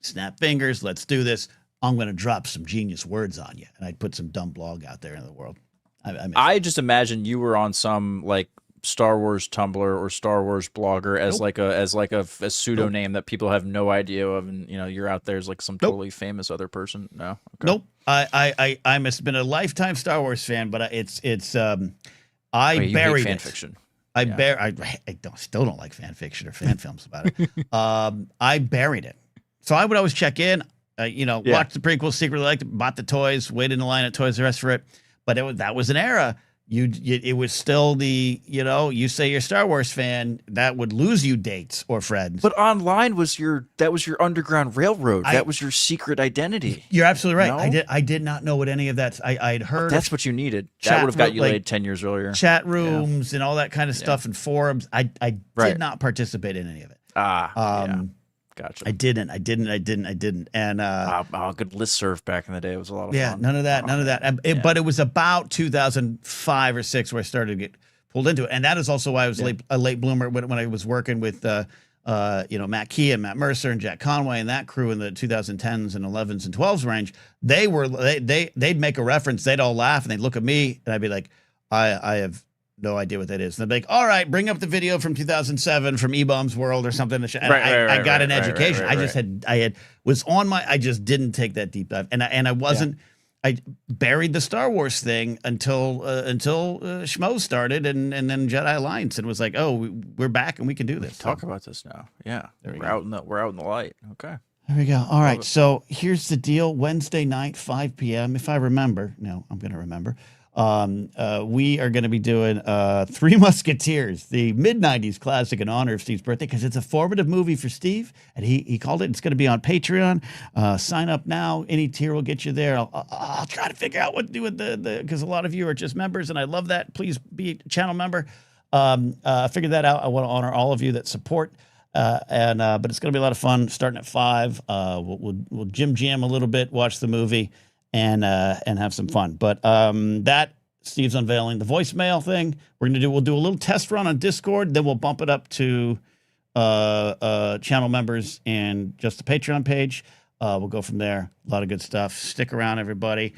snap fingers, let's do this. I'm going to drop some genius words on you. And I'd put some dumb blog out there in the world. I just imagine you were on some like Star Wars Tumblr or Star Wars blogger as like a pseudonym that people have no idea of, and you're out there as like some totally famous other person. No, okay. Nope. I must have been a lifetime Star Wars fan, but I buried fan it. Fiction. I still don't like fan fiction or fan films about it. I buried it. So I would always check in, watch the prequels, secretly liked it, bought the toys, waited in the line at Toys R Us for it. But that was an era. It was still the, you say you're a Star Wars fan, that would lose you dates or friends. But online was your Underground Railroad. That was your secret identity. You're absolutely right. No? I did not know what any of that. I'd heard. That's what you needed. That would have got you laid 10 years earlier. Chat rooms and all that kind of stuff and forums. I did not participate in any of it. Gotcha. I didn't. And good listserv back in the day. It was a lot of fun. Yeah, none of that. But it was about 2005 or 6 where I started to get pulled into it, and that is also why I was a late bloomer when I was working with Matt Key and Matt Mercer and Jack Conway and that crew in the 2010s and 11s and 12s range. They'd make a reference, they'd all laugh, and they'd look at me, and I'd be like, I have no idea what that is. And they'd be like, all right, bring up the video from 2007 from E-Bomb's World or something. And I got an education. I just didn't take that deep dive. And I wasn't, I buried the Star Wars thing until Schmo started and then Jedi Alliance and was like, oh, we're back and we can do this. Talk about this now. Yeah. We're out in the light. Okay. There we go. All right. So here's the deal. Wednesday night, 5 p.m. If I remember. No, I'm going to remember. We are going to be doing Three Musketeers, the mid-90s classic in honor of Steve's birthday, because it's a formative movie for Steve, and he called it. It's going to be on Patreon. Sign up now. Any tier will get you there. I'll try to figure out what to do with the because a lot of you are just members, and I love that. Please be a channel member. Figure that out. I want to honor all of you that support But it's going to be a lot of fun starting at 5. We'll Jim Jam a little bit, watch the movie, and have some fun. But that Steve's unveiling the voicemail thing. We'll do a little test run on Discord, then we'll bump it up to channel members and just the Patreon page. We'll go from there. A lot of good stuff. Stick around, everybody.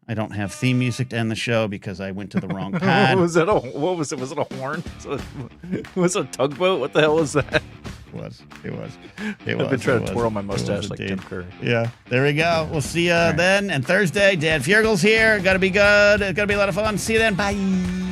I don't have theme music to end the show because I went to the wrong pad. Was it? Was it a horn? Was it a tugboat? What the hell was that? It was. I've been trying to twirl my mustache like Tim Curry. Yeah, there we go. We'll see you then. And Thursday, Dan Fiergel's here. Got to be good. It's going to be a lot of fun. See you then. Bye.